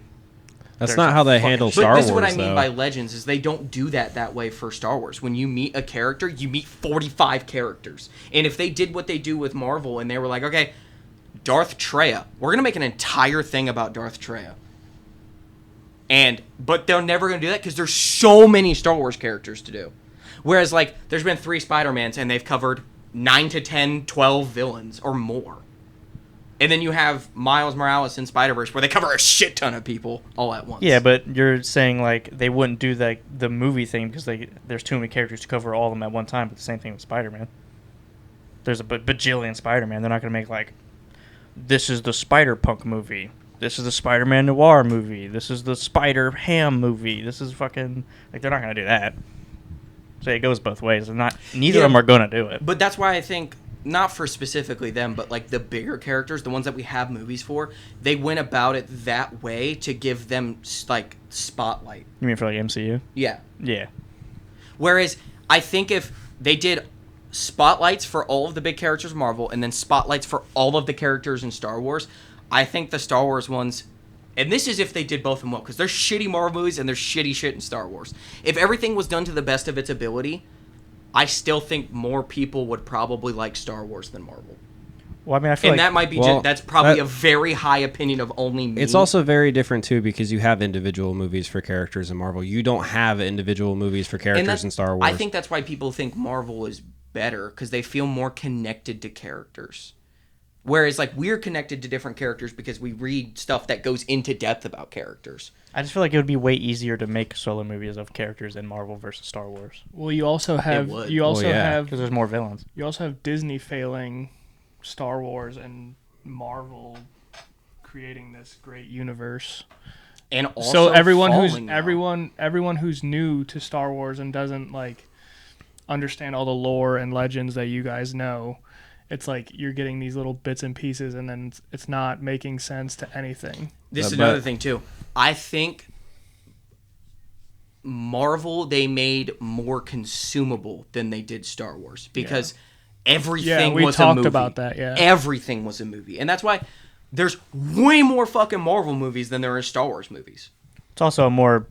That's there's not a how they fucking- handle But Star this Wars. is what I mean though. by Legends is they don't do that way for Star Wars. When you meet a character, you meet 45 characters. And if they did what they do with Marvel and they were like, okay, Darth Treya, we're going to make an entire thing about Darth Treya. But they're never going to do that because there's so many Star Wars characters to do. Whereas, like, there's been 3 Spider-Mans and they've covered 9 to 10, 12 villains or more. And then you have Miles Morales in Spider-Verse where they cover a shit ton of people all at once. Yeah, but you're saying like they wouldn't do the movie thing because there's too many characters to cover all of them at one time. But the same thing with Spider-Man. There's a bajillion Spider-Man. They're not gonna make like, this is the Spider-Punk movie. This is the Spider-Man Noir movie. This is the Spider-Ham movie. This is fucking like they're not gonna do that. So it goes both ways. And neither Yeah, of them are gonna do it. But that's why I think, not for specifically them, but like the bigger characters, the ones that we have movies for, they went about it that way to give them like spotlight. You mean for like MCU? Yeah. Yeah. Whereas I think if they did spotlights for all of the big characters of Marvel and then spotlights for all of the characters in Star Wars, I think the Star Wars ones, and this is if they did both of them well, because there's shitty Marvel movies and there's shitty shit in Star Wars. If everything was done to the best of its ability, I still think more people would probably like Star Wars than Marvel. Well, I mean, I feel And like that might be well, that's probably that- a very high opinion of only me. It's also very different too because you have individual movies for characters in Marvel. You don't have individual movies for And characters that- in Star Wars. I think that's why people think Marvel is better because they feel more connected to characters. Whereas like we're connected to different characters because we read stuff that goes into depth about characters. I just feel like it would be way easier to make solo movies of characters in Marvel versus Star Wars Well, you also have would. you also yeah. have because there's more villains. you also have Disney failing Star Wars and Marvel creating this great universe. And also So everyone who's falling now. everyone who's new to Star Wars and doesn't like understand all the lore and legends that you guys know. It's like you're getting these little bits and pieces, and then it's not making sense to anything. This is But- another thing too. I think Marvel, they made more consumable than they did Star Wars because everything we was a talked movie. about that, yeah. Everything was a movie, and that's why there's way more fucking Marvel movies than there are Star Wars movies. It's also a more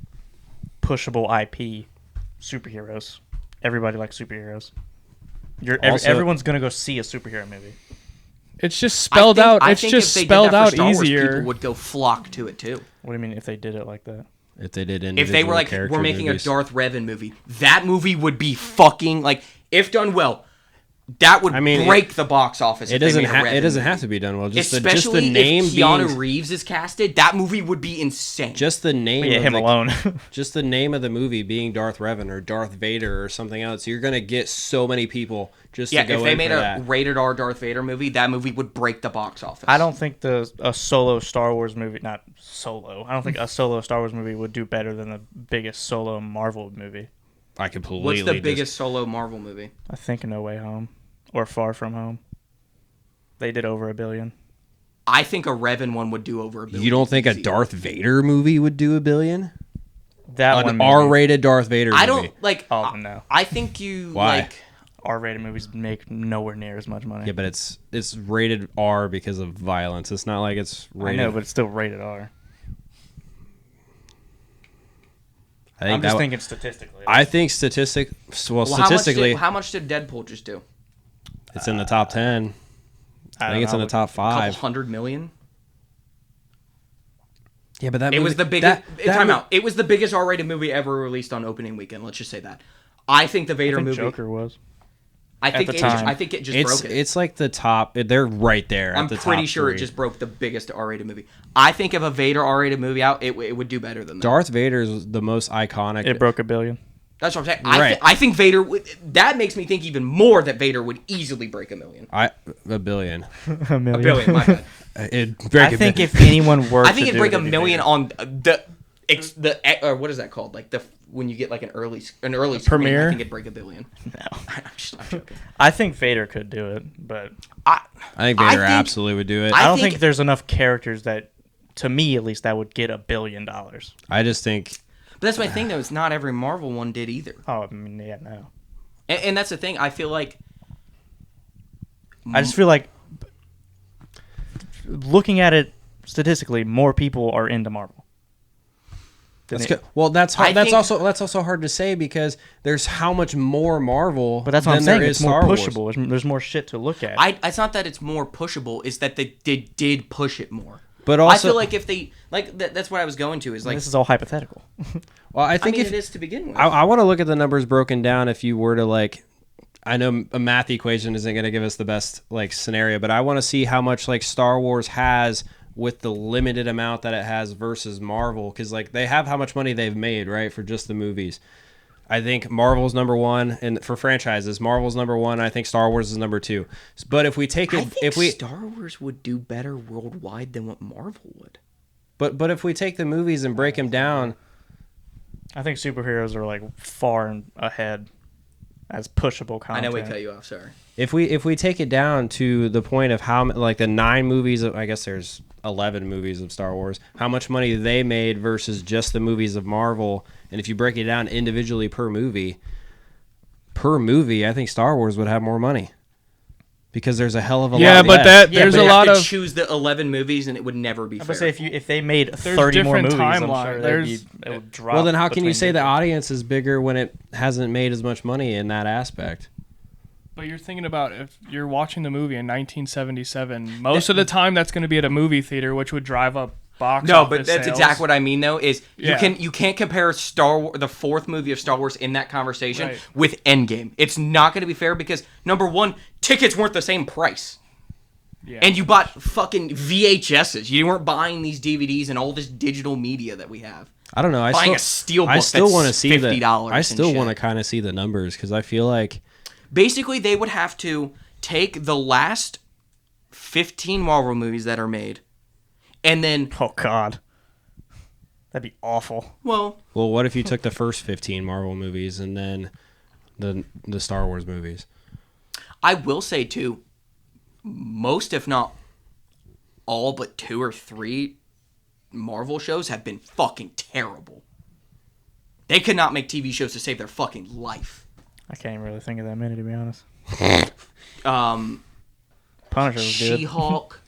pushable IP. Superheroes. Everybody likes superheroes. Also- Everyone's gonna go see a superhero movie. It's just spelled out. I It's think just if they did spelled that for out Star Wars, easier. people would go flock to it too. What do you mean if they did it like that? If they did If individual they were like, character we're making movies. a Darth Revan movie, that movie would be fucking like, if done well, that would I mean, break the box office. It if they doesn't made a have. Revan It doesn't movie. have to be done well. Just Especially the name if Keanu being. Reeves is casted, that movie would be insane. Just the name. Yeah, of him the, alone. Just the name of the movie being Darth Revan or Darth Vader or something else. You're gonna get so many people just yeah, to go if they in made for a that. rated R Darth Vader movie, that movie would break the box office. I don't think a solo Star Wars movie, not solo. I don't think a solo Star Wars movie would do better than the biggest solo Marvel movie. I completely. What's the just- biggest solo Marvel movie? I think No Way Home or Far From Home. They did over $1 billion. I think a Revan one would do over $1 billion. You don't think a easy. Darth Vader movie would do $1 billion? That one An maybe. R-rated Darth Vader movie. I don't like. Oh, no. I think you Why? like. R-rated movies make nowhere near as much money. Yeah, but it's rated R because of violence. It's not like it's I rated. know, but it's still rated R. I think I'm just that- thinking statistically. I think statistically, how much did Deadpool just do? it's in the top 10. I think it's in the top A couple 5. $100 million. Yeah, but that It was the biggest. That Time out. It was the biggest R-rated movie ever released on opening weekend. Let's just say that. I think the I Vader think movie. Joker was. I think the it. time. I think it just It's broke it. it's like the top. They're right there. I'm at the pretty top sure it 3. just broke the biggest R-rated movie. I think if a Vader R-rated movie out, it would do better than that. Darth Vader is the most iconic. It broke $1 billion. That's what I'm saying. Right. I think Vader would. That makes me think even more that Vader would easily break $1 million. $1 billion. $1 million. $1 billion. My bad. It'd break I a think bit. if anyone were I think to it'd do break it, $1 it'd be million Vader. on what is that called? Like when you get like an early screen, I premiere? think it'd break $1 billion. No. I'm joking. I think Vader could do it, but I I think I Vader think- absolutely would do it. I I don't think- think there's enough characters that, to me at least, that would get $1 billion. I just think But that's my thing though. It's not every Marvel one did either, Oh, I mean, yeah, no. and that's the thing. I feel like I just feel like looking at it statistically, more people are into Marvel. that's good. Well, that's hard. I That's think- also hard to say because there's how much more Marvel. But that's what than I'm saying. there It's is more Star Wars. pushable. There's more shit to look at. it's not that it's more pushable. It's that they did push it more. But I also, feel like if they that's what I was going to is like. this is all hypothetical. well, I I think mean, if it is to begin with. I want to look at the numbers broken down. If you were to like, I know a math equation isn't going to give us the best like scenario, but I want to see how much like Star Wars has with the limited amount that it has versus Marvel, because like they have how much money they've made, right, for just the movies. I think Marvel's number one, and for franchises, Marvel's number one. I think Star Wars is number 2. But if we take I it, think if we Star Wars would do better worldwide than what Marvel would. but if we take the movies and break them down, I think superheroes are like far ahead as pushable I content. know we cut you off. Sorry. if we take it down to the point of how like the 9 movies of, I guess there's 11 movies of Star Wars, how much money they made versus just the movies of Marvel, and if you break it down individually per movie, I think Star Wars would have more money because there's a hell of a Yeah, lot but less. that Yeah, there's but a you lot have to of choose the 11 movies, and it would never be I fair. would say if they made There's 30 more different movies, I'm timeline. sure There's- it would drop. Well, then how can you between say the different- audience is bigger when it hasn't made as much money in that aspect? But you're thinking about if you're watching the movie in 1977, most of the time that's going to be at a movie theater, which would drive up box No, office but that's sales. exactly what I mean. Though is Yeah. you can't compare the 4th movie of Star Wars in that conversation Right. with Endgame. It's not going to be fair because number one, tickets weren't the same price, Yeah. and you bought fucking VHSs. You weren't buying these DVDs and all this digital media that we have. I don't know. I Buying still, a steelbook I still that's want to see the. $50 I and still shit. want to kind of see the numbers because I feel like Basically, they would have to take the last 15 Marvel movies that are made, and then Oh God, that'd be awful. well. well, what if you took the first 15 Marvel movies and then the Star Wars movies. I will say too, most if not all but 2 or 3 Marvel shows have been fucking terrible. They could not make TV shows to save their fucking life. I can't even really think of that many, to be honest. Punisher was good. She-Hulk.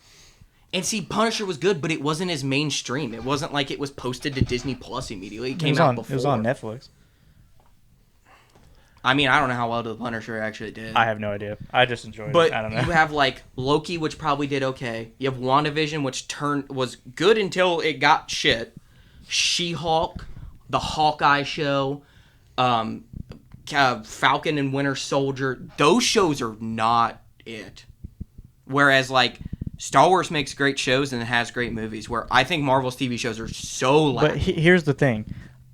And see, Punisher was good, but it wasn't as mainstream. It wasn't like it was posted to Disney Plus immediately. It came out before. It was on Netflix. I mean, I don't know how well the Punisher actually did. I have no idea. I just enjoyed But it. I don't know. you have like Loki, which probably did okay. You have WandaVision, which was good until it got shit. She-Hulk, the Hawkeye show, Falcon and Winter Soldier. Those shows are not it. Whereas like Star Wars makes great shows and it has great movies. Where I think Marvel's TV shows are so But lacking. here's the thing.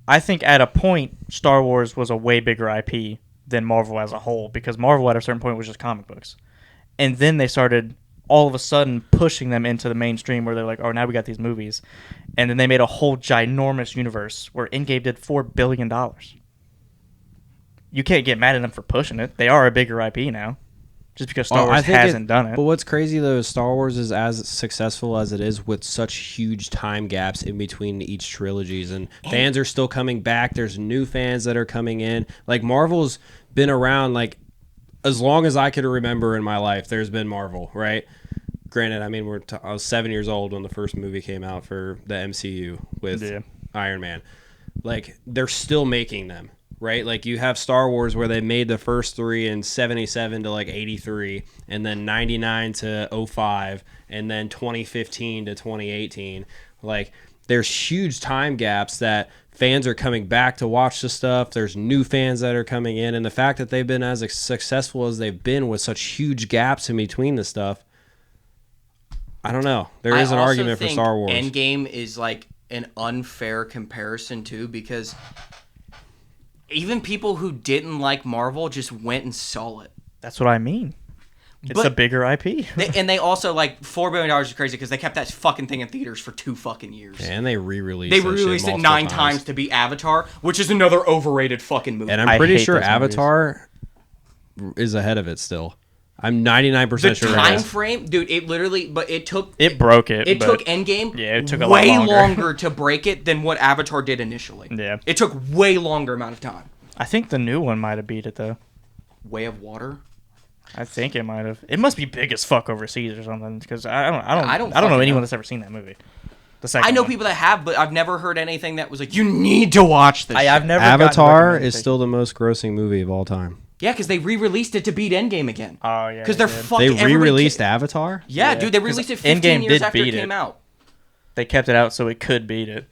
I think at a point, Star Wars was a way bigger IP than Marvel as a whole, because Marvel at a certain point was just comic books. And then they started all of a sudden pushing them into the mainstream where they're like, oh, now we got these movies. And then they made a whole ginormous universe where Endgame did $4 billion. You can't get mad at them for pushing it. They are a bigger IP now. Just because Star Wars hasn't done it. But what's crazy though is Star Wars is as successful as it is with such huge time gaps in between each trilogies, and fans are still coming back. There's new fans that are coming in. Like Marvel's been around like as long as I could remember in my life. There's been Marvel, right? Granted, I mean I was 7 years old when the first movie came out for the MCU with Iron Man. Like they're still making them. Right, like you have Star Wars where they made the first 3 in 77 to like 83, and then 99 to 05, and then 2015 to 2018. Like there's huge time gaps that fans are coming back to watch the stuff. There's new fans that are coming in, and the fact that they've been as successful as they've been with such huge gaps in between the stuff, I don't know. There is an argument for Star Wars. Endgame is like an unfair comparison too, because even people who didn't like Marvel just went and saw it. That's what I mean. It's But a bigger IP. they also, like, $4 billion is crazy because they kept that fucking thing in theaters for 2 fucking years. And they re-released They that shit re-released it multiple 9 times to be Avatar, which is another overrated fucking movie. And I'm I pretty hate sure those movies. Avatar is ahead of it still. I'm 99% the sure. time frame, dude, it literally, but it took... It broke it. It but took Endgame yeah, it took a way lot longer. to break it than what Avatar did initially. Yeah. It took way longer amount of time. I think the new one might have beat it, though. Way of Water? I think it might have. It must be big as fuck overseas or something, because I don't know fucking anyone know. that's ever seen that movie. The second I know one. people that have, but I've never heard anything that was like, you need to watch this I've shit." never gotten Avatar recommended is things. still the most grossing movie of all time. Yeah, because they re-released it to beat Endgame again. Oh yeah. Because they're they did. fucking... They re-released Avatar? Yeah, Yeah, dude, they 'cause released it 15 Endgame years did after it beat came it. out. They kept it out so it could beat it.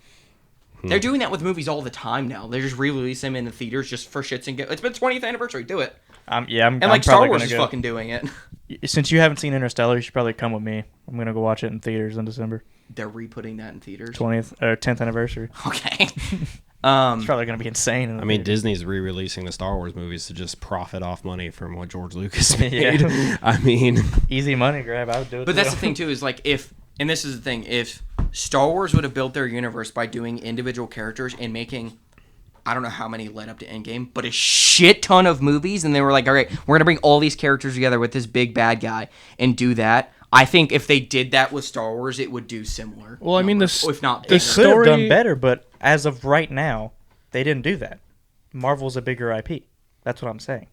They're doing that with movies all the time now. They just re-release them in the theaters just for shits and giggles. It's been 20th anniversary. Do it. I'm And like Star probably Wars gonna is go. fucking doing it. Since you haven't seen Interstellar, you should probably come with me. I'm gonna go watch it in theaters in December. They're re-putting that in theaters. 20th or 10th anniversary. Okay. It's probably gonna be insane. In the I mean, theaters. Disney's re-releasing the Star Wars movies to just profit off money from what George Lucas made. Yeah. I mean, Easy money grab. I would do it. But that's too. the thing too, is like and this is the thing, if Star Wars would have built their universe by doing individual characters and making, I don't know how many led up to Endgame, but a shit ton of movies, and they were like, all right, we're gonna bring all these characters together with this big bad guy and do that. I think if they did that with Star Wars, it would do similar. Well, I mean, numbers, if not the bigger. Could have done story- better, but as of right now, they didn't do that. Marvel's a bigger IP. That's what I'm saying.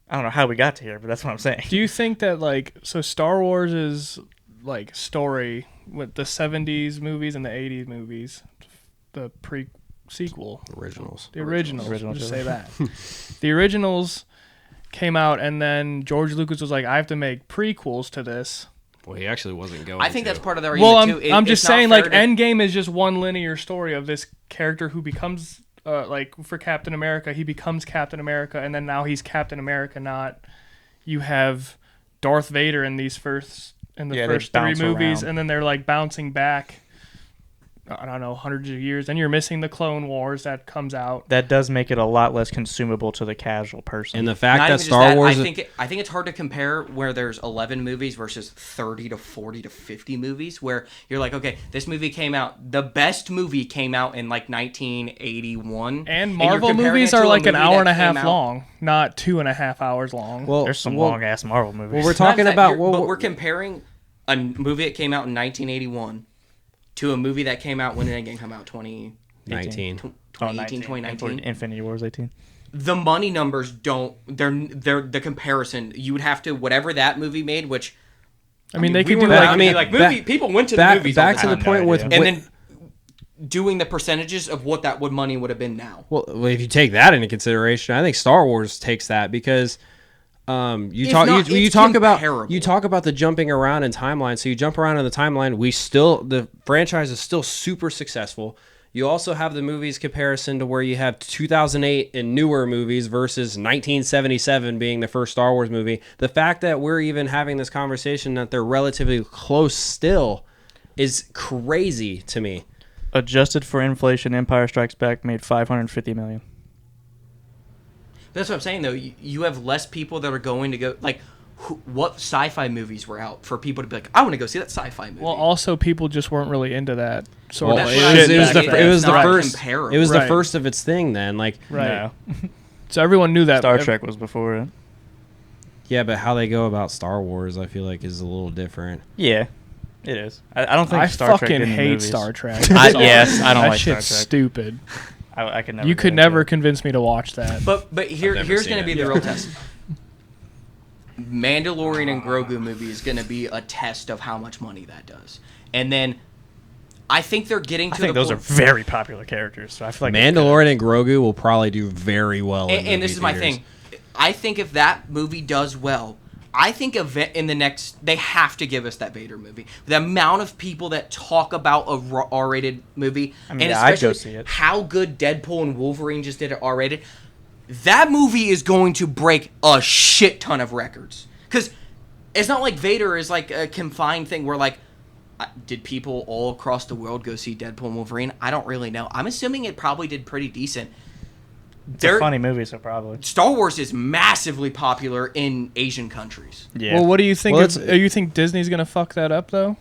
I don't know how we got to here, but that's what I'm saying. Do you think that, like, so Star Wars is like story with the 70s movies and the 80s movies, the sequel, originals. the originals, Original just trilogy. say that. The originals came out, and then George Lucas was like, I have to make prequels to this. Well, he actually wasn't going. I think that's part of their Well, argument too. I'm It's just not saying, fair like, to- Endgame is just one linear story of this character who becomes, like, for Captain America, he becomes Captain America, and then now he's Captain America, not you have Darth Vader in the Yeah, they first 3 bounce movies, around. and then they're, like, bouncing back I don't know, hundreds of years. Then you're missing the Clone Wars that comes out. That does make it a lot less consumable to the casual person. And the fact Not that even just Star that, Wars, I think it's hard to compare where there's 11 movies versus 30 to 40 to 50 movies. Where you're like, okay, this movie came out. The best movie came out in like 1981. And you're Marvel comparing movies it to are a like an movie hour that and a half came out- long, not 2.5 hours long. well, There's some well, long ass Marvel movies. Well, we're Not talking that about. you're- but we're comparing a movie that came out in 1981 to a movie that came out when did it again come out? 19. 2018, 2019. Infinity Wars 18. The money numbers don't. They're the comparison. You would have to whatever that movie made, which I mean, they we could do weren't that. like, I mean, like back- movie people went to the back, movies back all to the the time. point No with, idea. and then doing the percentages of what that would money would have been now. well, if you take that into consideration, I think Star Wars takes that because you It's talk not- you it's talk about comparable. you talk about the jumping around in timeline. So you jump around in the timeline. The franchise is still super successful. You also have the movies comparison to where you have 2008 and newer movies versus 1977 being the first Star Wars movie. The fact that we're even having this conversation that they're relatively close still is crazy to me. Adjusted for inflation, Empire Strikes Back made $550 million. That's what I'm saying though. You have less people that are going to go like. What sci-fi movies were out for people to be like, I want to go see that sci-fi movie. Well, also people just weren't really into that sort Well, of that's it what was, I'm it was saying. the it was It's the not first comparable. it was the Right. first of its thing then, like right. No. So everyone knew that. Star Trek was before it. yeah, but how they go about Star Wars I feel like is a little different. Yeah, it is. I don't think I Star Trek fucking did in the hate movies. Star Trek. Yes, I don't that like Star shit's Trek. stupid. I could never. You get could into never it. convince me to watch that. But here's never going seen to it. be the real test. Mandalorian and Grogu movie is going to be a test of how much money that does. And then I think they're getting I to think the those are point, very popular characters, so I feel like Mandalorian and Grogu will probably do very well. in and this movie is my theaters. thing. I think if that movie does well, I think in the next they have to give us that Vader movie. The amount of people that talk about a R-rated movie, I mean, and yeah, I'd go especially see it. how good Deadpool and Wolverine just did it R-rated, that movie is going to break a shit ton of records. Because it's not like Vader is like a confined thing where like, did people all across the world go see Deadpool and Wolverine? I don't really know. I'm assuming it probably did pretty decent. It's a funny movie, so probably. Star Wars is massively popular in Asian countries. Yeah. Well, what do you think? Well, You think Disney's gonna fuck that up though?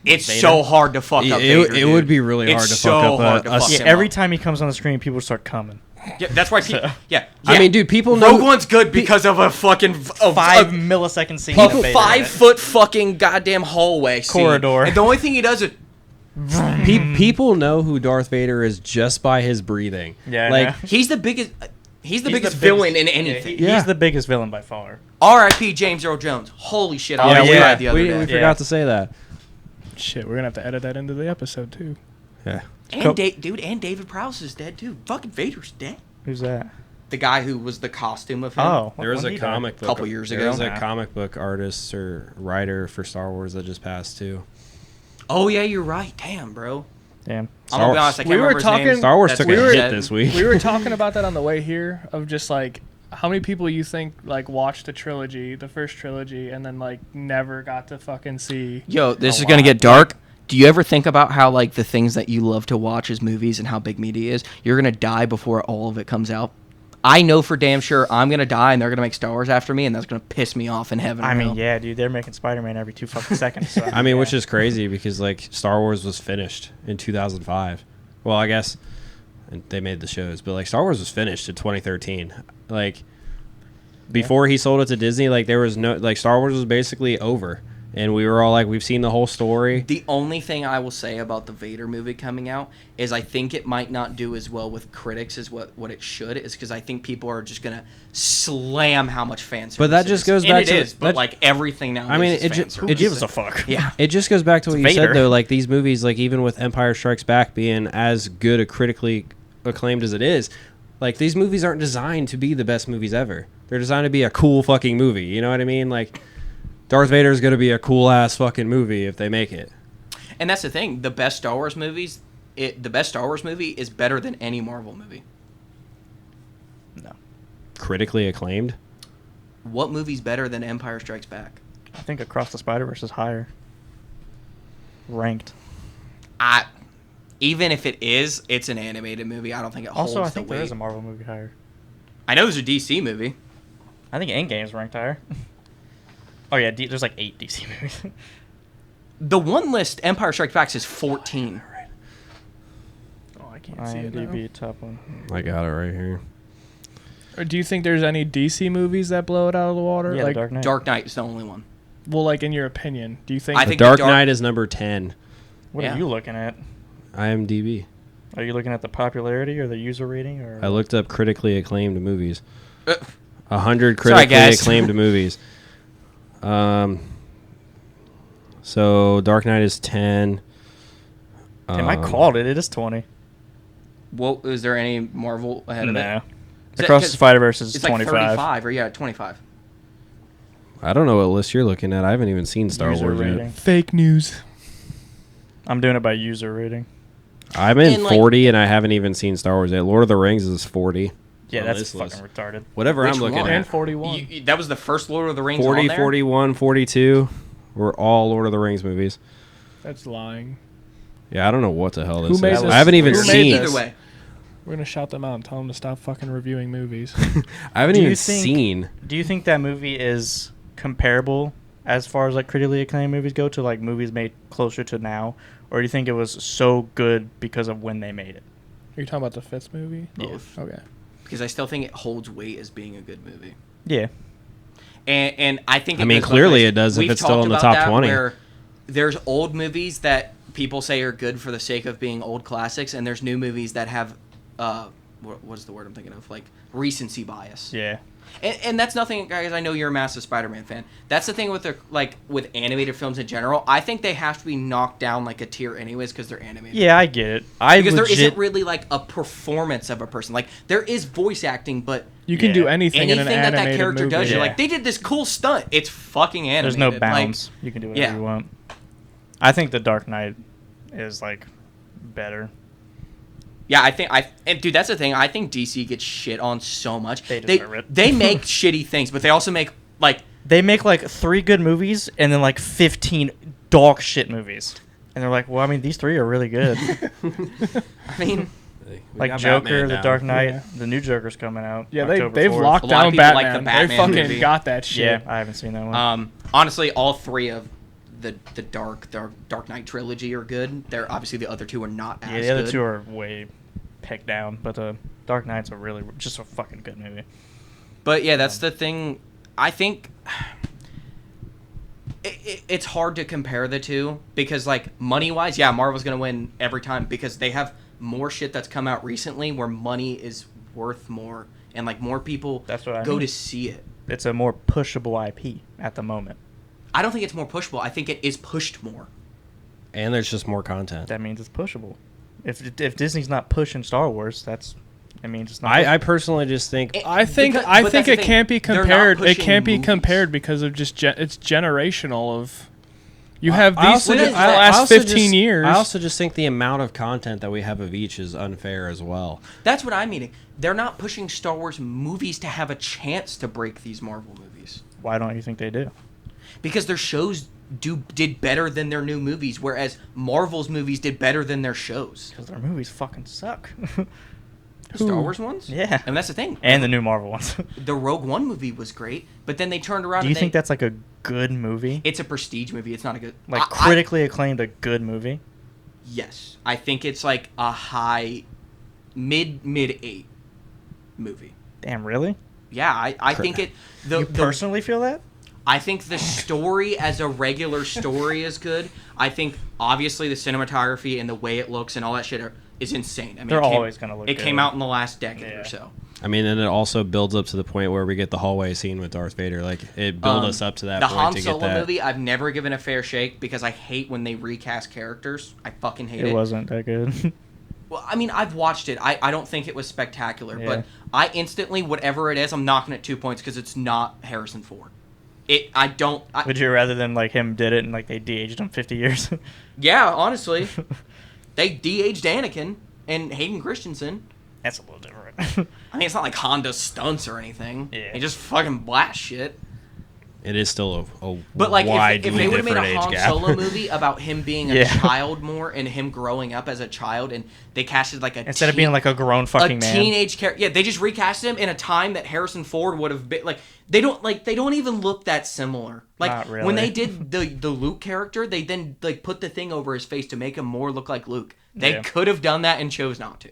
It's Vader? so hard to fuck up Vader, it would dude. be really hard It's to fuck so up hard to a fuck Yeah, him every up. time he comes on the screen, people start coming. Yeah, that's why people. Yeah, I mean, dude, people know Rogue One's good because of a fucking Five millisecond scene. a of Vader in 5 it. foot fucking goddamn hallway scene. Corridor. And the only thing he does is people know who Darth Vader is just by his breathing. Yeah, I like know. he's the biggest. He's the He's biggest the villain in biggest- anything. Yeah. He's the biggest villain by far. R.I.P. James Earl Jones. Holy shit! I yeah, was we, right the other we, day. we forgot to say that. Shit, we're gonna have to edit that into the episode too. Yeah. And dude, and David Prowse is dead too. Fucking Vader's dead. Who's that? The guy who was the costume of him. Oh, There was when a he died? comic book Couple years There was ago. a comic book artist or writer for Star Wars that just passed too. Oh yeah, you're right. Damn, bro. Damn. I'm gonna be honest. I can't We were remember his talking- name. Star Wars That's took what a he hit said. this week. We were talking about that on the way here of just like how many people you think like watched the trilogy, the first trilogy, and then like never got to fucking see. Yo, this A is gonna lot. get dark. Do you ever think about how like the things that you love to watch as movies and how big media is? You're gonna die before all of it comes out. I know for damn sure I'm gonna die, and they're gonna make Star Wars after me, and that's gonna piss me off in heaven. I and mean, hell. yeah, dude, they're making Spider-Man every 2 fucking seconds. So, I mean, yeah. which is crazy because like Star Wars was finished in 2005. Well, I guess and they made the shows, but like Star Wars was finished in 2013. Like before he sold it to Disney, like there was no like Star Wars was basically over, and we were all like, we've seen the whole story. The only thing I will say about the Vader movie coming out is I think it might not do as well with critics as what it should, is because I think people are just gonna slam how much fan service But that it just is. goes And back it to- is, but that- like everything now. I mean, is it fan ju- service. it gives a fuck. Yeah. It just goes back to what you Vader. said though, like these movies, like even with Empire Strikes Back being as good a critically acclaimed as it is, like these movies aren't designed to be the best movies ever. They're designed to be a cool fucking movie. You know what I mean? Like Darth Vader is gonna be a cool ass fucking movie if they make it. And that's the thing. The best Star Wars movies, the best Star Wars movie is better than any Marvel movie. No. Critically acclaimed. What movie's better than Empire Strikes Back? I think Across the Spider-Verse is higher. Ranked. even if it is, it's an animated movie. I don't think it holds Also, I the think weight. there is a Marvel movie higher. I know there's a DC movie. I think Endgame's ranked higher. Oh yeah, there's like 8 DC movies. The one list, Empire Strikes Back, is 14. Oh, I can't see it now. IMDb top one. I got it right here. Or do you think there's any DC movies that blow it out of the water? Yeah, like, The Dark Knight. Dark Knight is the only one. well, like in your opinion, do you think? I The think Dark The Dark- Knight is number 10. What Yeah. are you looking at? IMDb. Are you looking at the popularity or the user rating? Or I looked up critically acclaimed movies. Uh, 100 Sorry, critically guys. acclaimed movies. So Dark Knight is 10. Damn, I called it. It is 20. Well, is there any Marvel ahead of it? No. Is that- Across 'cause the Spider-Verse is It's like 25. 35, or yeah, 25. I don't know what list you're looking at. I haven't even seen Star User Wars rating. yet. fake news. I'm doing it by user rating. I'm in And, like- 40 and I haven't even seen Star Wars yet. Lord of the Rings is 40. Yeah, on that's this fucking list. retarded. Whatever Which I'm looking one? And at. 41. That was the first Lord of the Rings 40, on there? 41, 42 were all Lord of the Rings movies. That's lying. Yeah, I don't know what the hell Who this made is. this? I haven't even Who made seen. this? Either way. We're gonna shout them out and tell them to stop fucking reviewing movies. I haven't Do you even think- seen. Do you think that movie is comparable as far as like critically acclaimed movies go to like movies made closer to now, or do you think it was so good because of when they made it? Are you talking about the fifth movie? Both. Okay. Because I still think it holds weight as being a good movie. Yeah. And I think I mean, goes both clearly ways. it does if We've it's still talked in the about top that 20. Where there's old movies that people say are good for the sake of being old classics, and there's new movies that have what's the word I'm thinking of? Like recency bias. Yeah. And that's nothing, guys. I know you're a massive Spider-Man fan. That's the thing with with animated films in general. I think they have to be knocked down like a tier anyways because they're animated. Yeah, I get it. Because there isn't really like a performance of a person. Like there is voice acting, but You can Yeah. do anything in an anything that animated character movie. does, you're Yeah. like, they did this cool stunt. It's fucking animated. There's no Like, bounds. You can do whatever yeah. you want. I think The Dark Knight is like better. yeah, and dude, that's the thing. I think DC gets shit on so much. They deserve it. They make shitty things, but they also make like They make like 3 good movies and then like 15 dog shit movies. And they're like, well, I mean, these 3 are really good. I mean, We like got Joker, Batman The now. Dark Knight, Yeah. the new Joker's coming out. Yeah, October they've 4th. locked A lot of down people like Batman. the Batman They fucking movie. got that shit. Yeah, I haven't seen that one. honestly, all 3 of the Dark Knight trilogy are good. They're obviously the other 2 are not as Yeah, the other good. 2 are way pegged down, but Dark Knight's a really just a fucking good movie. But yeah, that's the thing. I think it's hard to compare the two because, like, money-wise, yeah, Marvel's going to win every time because they have more shit that's come out recently where money is worth more and, like, more people That's what I go mean. to see it. It's a more pushable IP at the moment. I don't think it's more pushable. I think it is pushed more. And there's just more content. That means it's pushable. If Disney's not pushing Star Wars, that means it's not. I personally just think I think Because- I but think that's the it thing. can't be They're not compared. It pushing can't be movies. compared because of just it's generational. Of you have I these also for the just- I last also 15 just- years. I also just think the amount of content that we have of each is unfair as well. That's what I'm meaning. They're not pushing Star Wars movies to have a chance to break these Marvel movies Why don't you think they do? because their shows did better than their new movies, whereas Marvel's movies did better than their shows. Because their movies fucking suck. The Star Wars ones? Yeah. And that's the thing. And the new Marvel ones. The Rogue One movie was great, but then they turned around Do and you think that's like a good movie? it's a prestige movie. It's not a good Like critically acclaimed, a good movie? yes. I think it's like a high mid 8 movie. Damn, really? Yeah, I think it You personally feel that? I think the story as a regular story is good. I think obviously the cinematography and the way it looks and all that shit is insane. I mean, They're it came- always gonna look It came good. out in the last decade Yeah. or so. I mean, and it also builds up to the point where we get the hallway scene with Darth Vader. Like, it built us up to that The point Han to Solo get that. movie, I've never given a fair shake because I hate when they recast characters. I fucking hate it. It wasn't that good. Well, I mean, I've watched it. I don't think it was spectacular, Yeah. but I instantly, whatever it is, I'm knocking it 2 points because it's not Harrison Ford. Would you rather than like him did it and like they de-aged him 50 years? Yeah, honestly. They de-aged Anakin and Hayden Christensen. That's a little different. I mean, it's not like Honda stunts or anything. Yeah. They just fucking blast shit. It is still a But like, widely if they would have made different a age Han gap. Solo movie about him being a Yeah. child more and him growing up as a child, and they casted like a Instead of being like a grown fucking man. teenage character, yeah, they just recasted him in a time that Harrison Ford would have been like. They don't even look that similar. Like Not really. when they did the Luke character, they then like put the thing over his face to make him more look like Luke. They Yeah. could have done that and chose not to.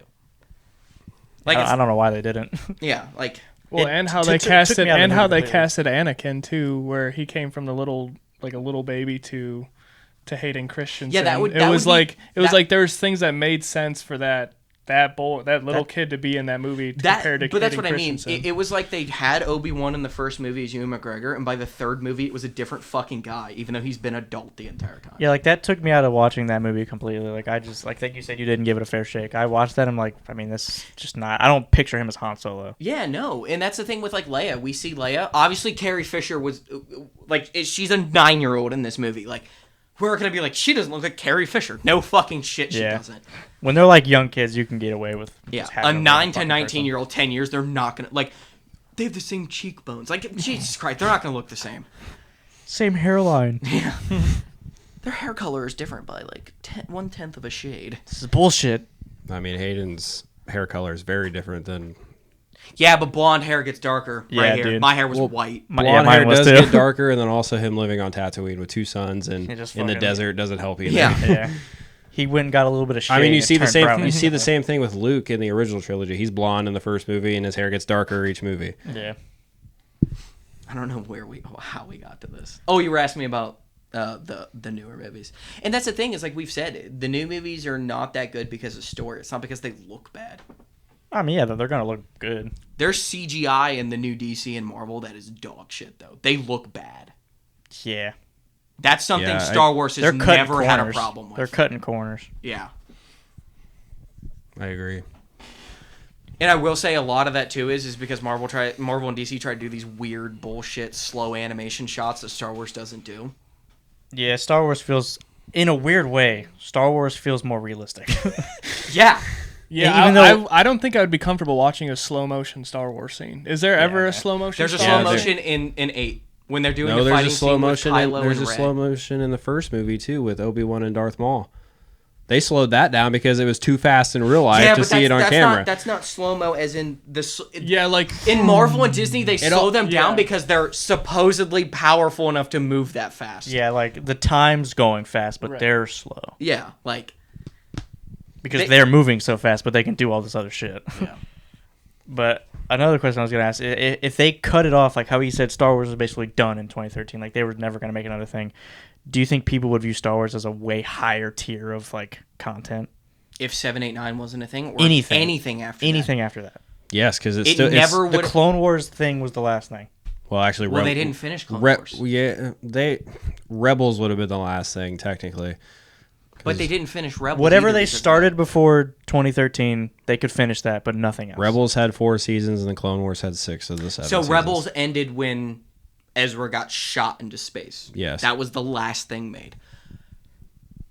Like I don't know why they didn't. yeah, like Well, It and how took- they took casted me out of the and how movie they completely. casted Anakin too, where he came from the little like a little baby to Hayden Christensen. Yeah, that would- it that was would be- like it was that- like there was things that made sense for that little kid to be in that movie compared to but that's Hayden what I mean. Christensen. It was like they had Obi-Wan in the first movie as Ewan McGregor, and by the third movie, it was a different fucking guy, even though he's been adult the entire time. Yeah, like that took me out of watching that movie completely. Like I just like you said, you didn't give it a fair shake. I watched that. I'm like, I mean, this is just not. I don't picture him as Han Solo. Yeah, no, and that's the thing with like Leia. We see Leia. Obviously, Carrie Fisher was like she's a 9-year-old in this movie. Like, we're gonna be like, she doesn't look like Carrie Fisher. No fucking shit, she Yeah. doesn't. When they're like young kids, you can get away with. Yeah, just a having 9 to fucking 19-year-old, 10 years, they're not gonna like. They have the same cheekbones. Like, Jesus Christ, they're not gonna look the same. person. Same hairline. Yeah, their hair color is different by like 1/10 of a shade. This is bullshit. I mean, Hayden's hair color is very different than Yeah, but blonde hair gets darker. Yeah, Right here, dude. my hair was white. My, blonde mine hair was does too. get darker, and then also him living on Tatooine with 2 sons and He just in the fucking- desert doesn't help either. Yeah. Yeah. He went and got a little bit of shade. I mean, you and see the turned same. brown. You see the same thing with Luke in the original trilogy. He's blonde in the first movie, and his hair gets darker each movie. Yeah. I don't know how we got to this. Oh, you were asking me about the newer movies, and that's the thing is like we've said, the new movies are not that good because of story. It's not because they look bad. I mean, yeah, they're gonna look good. There's CGI in the new DC and Marvel that is dog shit though. They look bad. Yeah. That's something Yeah, Star Wars They're has cutting never corners. had a problem with. They're cutting corners. Yeah. I agree. And I will say a lot of that too is because Marvel and DC try to do these weird bullshit slow animation shots that Star Wars doesn't do. Yeah, Star Wars feels, in a weird way, Star Wars feels more realistic. Yeah. Yeah, even though- I don't think I would be comfortable watching a slow motion Star Wars scene. Is there ever a slow motion? There's a Star slow Wars motion in 8 when they're doing No, the there's fighting a slow scene motion. with Kylo There's and a Rey. slow motion in the first movie too with Obi-Wan and Darth Maul. They slowed that down because it was too fast in real life to see it on camera. That's not slow mo as in Yeah, like in Marvel and Disney they slow them down yeah. because they're supposedly powerful enough to move that fast. yeah, like the time's going fast, but Right. they're slow. Yeah, like Because they're moving so fast, but they can do all this other shit. Yeah. But another question I was going to ask, if they cut it off, like how he said Star Wars was basically done in 2013, like they were never going to make another thing, do you think people would view Star Wars as a way higher tier of like content? if 789 wasn't a thing or Anything after Anything after that. Yes, because it's It still never The would. Clone Wars thing was the last thing. well, actually, Well, they didn't finish Clone Wars, Yeah, Rebels would have been the last thing technically. but they didn't finish Rebels. Whatever either they because of started before 2013, they could finish that, but nothing else. Rebels had 4 seasons, and the Clone Wars had 6 of the 7. that. So seasons. Rebels ended when Ezra got shot into space. Yes. that was the last thing made.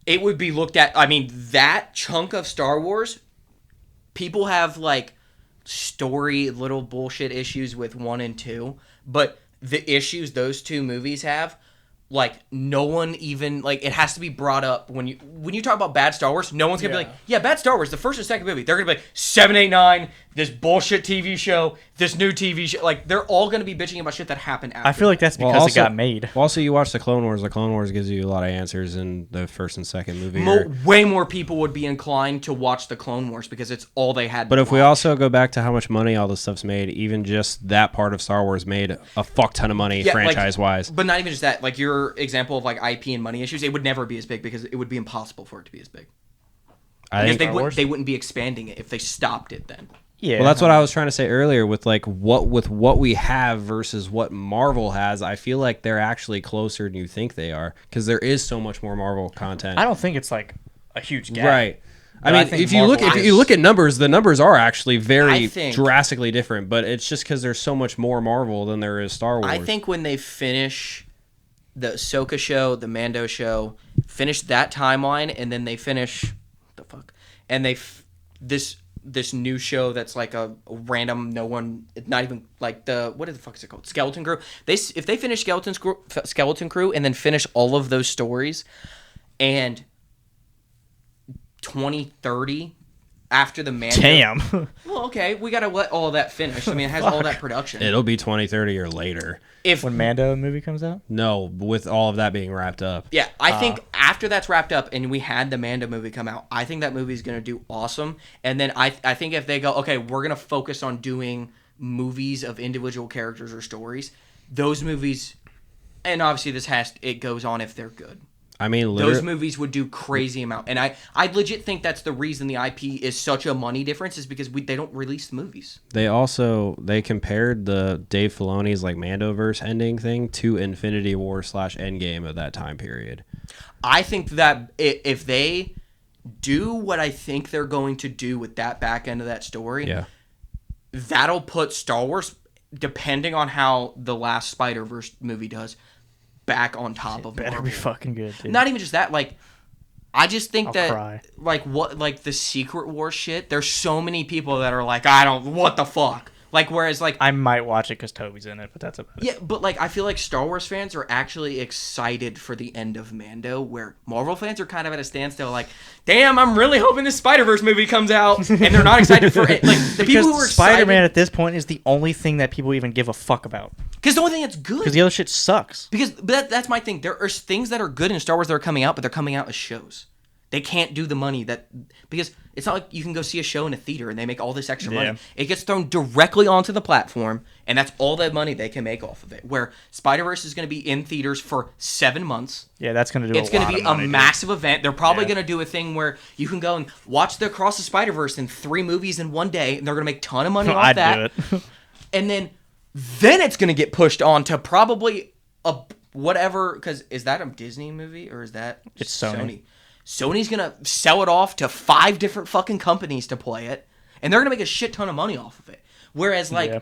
It would be looked at. I mean, that chunk of Star Wars, people have like story little bullshit issues with 1 and 2, but the issues those 2 movies have, like no one even like it has to be brought up when you talk about bad Star Wars. No one's gonna be Yeah. like, yeah, bad Star Wars, the first and second movie. They're gonna be like 789, this bullshit TV show, this new TV show. Like they're all gonna be bitching about shit that happened after. I feel like that's Well, because also- it got made. Also, you watch the Clone Wars. The Clone Wars gives you a lot of answers in the first and second movie. Way more people would be inclined to watch the Clone Wars because it's all they had. But to if we watch. also go back to how much money all this stuff's made, even just that part of Star Wars made a fuck ton of money Yeah, like- franchise-wise. But not even just that. Like your example of like IP and money issues, it would never be as big because it would be impossible for it to be as big. I Because think, they wouldn't be expanding it if they stopped it then. Yeah. well, that's what I was trying to say earlier with like what we have versus what Marvel has. I feel like they're actually closer than you think they are because there is so much more Marvel content. I don't think it's like a huge gap. Right. I But I mean, think if you look Marvel at numbers, the numbers are actually I very think- drastically different. But it's just because there's so much more Marvel than there is Star Wars. I think when they finish the Ahsoka show, the Mando show, finish that timeline, and then they finish the fuck, and this this new show that's like a random, no one, not even like what the fuck is it called? Skeleton Crew. If they finish Skeleton Crew and then finish all of those stories, and 2030 after the Mando. Damn. Well, okay, we gotta let all of that finish. I mean, it has all that production. It'll be 2030 or later. If When Mando movie comes out? No, with all of that being wrapped up. Yeah, I think after that's wrapped up and we had the Mando movie come out, I think that movie's going to do awesome. And then I think if they go, okay, we're going to focus on doing movies of individual characters or stories, those movies, and obviously it goes on if they're good. I mean, Those movies would do crazy amount. And I legit think that's the reason the IP is such a money difference is because they don't release the movies. they compared the Dave Filoni's like Mandoverse ending thing to Infinity War / Endgame of that time period. I think that if they do what I think they're going to do with that back end of that story, Yeah. that'll put Star Wars, depending on how the last Spider-Verse movie does, back on top of Better Marvel. be fucking good, dude. Not even just that, like, I just think I'll that, cry. like the Secret War shit, there's so many people that are like, what the fuck? Like, whereas, like, I might watch it because Toby's in it, but that's about it. yeah, but, like, I feel like Star Wars fans are actually excited for the end of Mando, where Marvel fans are kind of at a standstill, like, damn, I'm really hoping this Spider-Verse movie comes out, and they're not excited for it. Like, the people who are Spider-Man excited, at this point is the only thing that people even give a fuck about. because the only thing that's good, Because the other shit sucks. But that's my thing. There are things that are good in Star Wars that are coming out, but they're coming out as shows. They can't do the money because it's not like you can go see a show in a theater and they make all this extra Yeah. money. It gets thrown directly onto the platform, and that's all the money they can make off of it. Where Spider-Verse is going to be in theaters for 7 months. Yeah, that's going to do It's going going to to be a massive event. They're probably Yeah. going to do a thing where you can go and watch the Across the Spider-Verse in 3 movies in one day, and they're going to make a ton of money off I'd that. do it. And then it's going to get pushed on to probably a whatever, because is that a Disney movie or is that It's Sony. Sony's going to sell it off to 5 different fucking companies to play it, and they're going to make a shit ton of money off of it. Whereas, like, Yeah.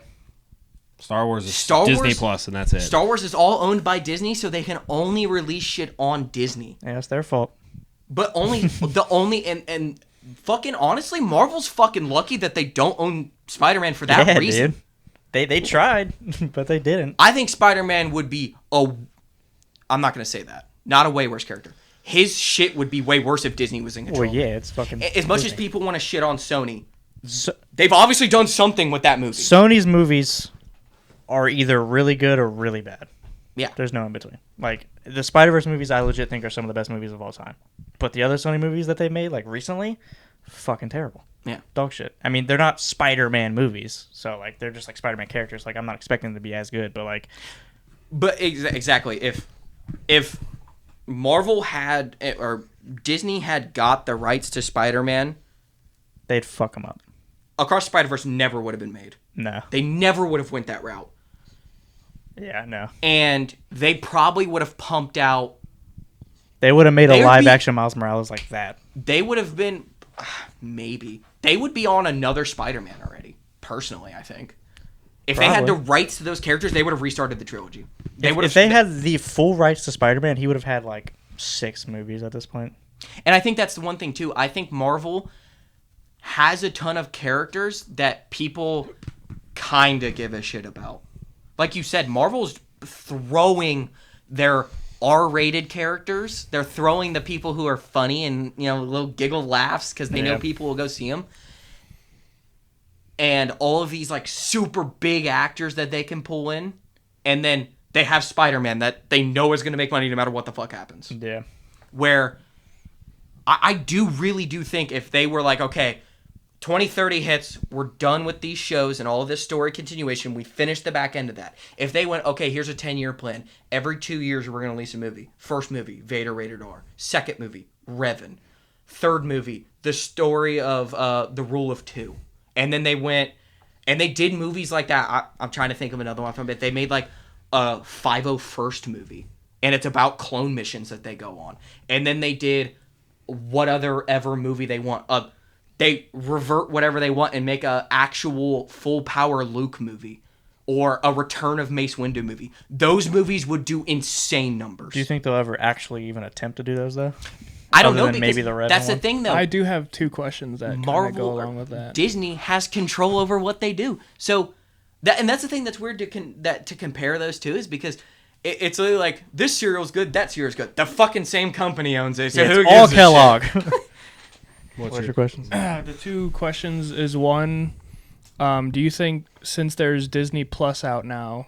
Star Wars is Star Disney Wars- Plus, and that's it. Star Wars is all owned by Disney, so they can only release shit on Disney. Yeah, it's their fault. But and fucking honestly, Marvel's fucking lucky that they don't own Spider-Man for that Yeah, reason. dude. They tried, but they didn't. I think Spider-Man would be I'm not going to say that. Not a way worse character. His shit would be way worse if Disney was in control. Well, yeah, it's fucking. As much as Disney. people want to shit on Sony, So, they've obviously done something with that movie. Sony's movies are either really good or really bad. Yeah. There's no in between. Like the Spider-Verse movies, I legit think are some of the best movies of all time. But the other Sony movies that they made, like recently, fucking terrible. Yeah. Dog shit. I mean, they're not Spider-Man movies, so like they're just like Spider-Man characters. Like I'm not expecting them to be as good, but like But exactly, if Marvel had or Disney had got the rights to Spider-Man, they'd fuck them up. Across the Spider-Verse never would have been made. No. They never would have went that route. Yeah, no. And they probably would have pumped out. They would have made They a would live be- action Miles Morales like that. They would have been maybe. They would be on another Spider-Man already. Personally, I think. If they had the Probably. rights to those characters, they would have restarted the trilogy. If they had the full rights to Spider-Man, he would have had like 6 movies at this point. And I think that's the one thing too. I think Marvel has a ton of characters that people kind of give a shit about. Like you said, Marvel's throwing their R-rated characters. They're throwing the people who are funny and, little giggle laughs because they know Yeah. people will go see them. And all of these like super big actors that they can pull in, and then they have Spider-Man that they know is going to make money no matter what the fuck happens. Yeah. Where I really do think if they were like, okay, 2030 hits, we're done with these shows and all of this story continuation, we finished the back end of that. If they went, okay, here's a 10-year plan. Every 2 years we're going to release a movie. First movie, Vader Rated R. Second movie, Revan. Third movie, the story of the Rule of Two. And then they went, and they did movies like that. I'm trying to think of another one from it. They made like a 501st movie. And it's about clone missions that they go on. And then they did what other ever movie they want. They revert whatever they want and make a actual full power Luke movie. Or a Return of Mace Windu movie. Those movies would do insane numbers. Do you think they'll ever actually even attempt to do those though? I don't Other know than because maybe the red that's the one? thing though. I do have two questions that kind of Marvel go or along with that. Disney has control over what they do. So that's the thing that's weird to compare those two is because it's literally like this cereal's good, that cereal's good. The fucking same company owns it. So Yeah, who it's all gives a Kellogg. shit? What's your questions? The two questions is one, do you think since there's Disney Plus out now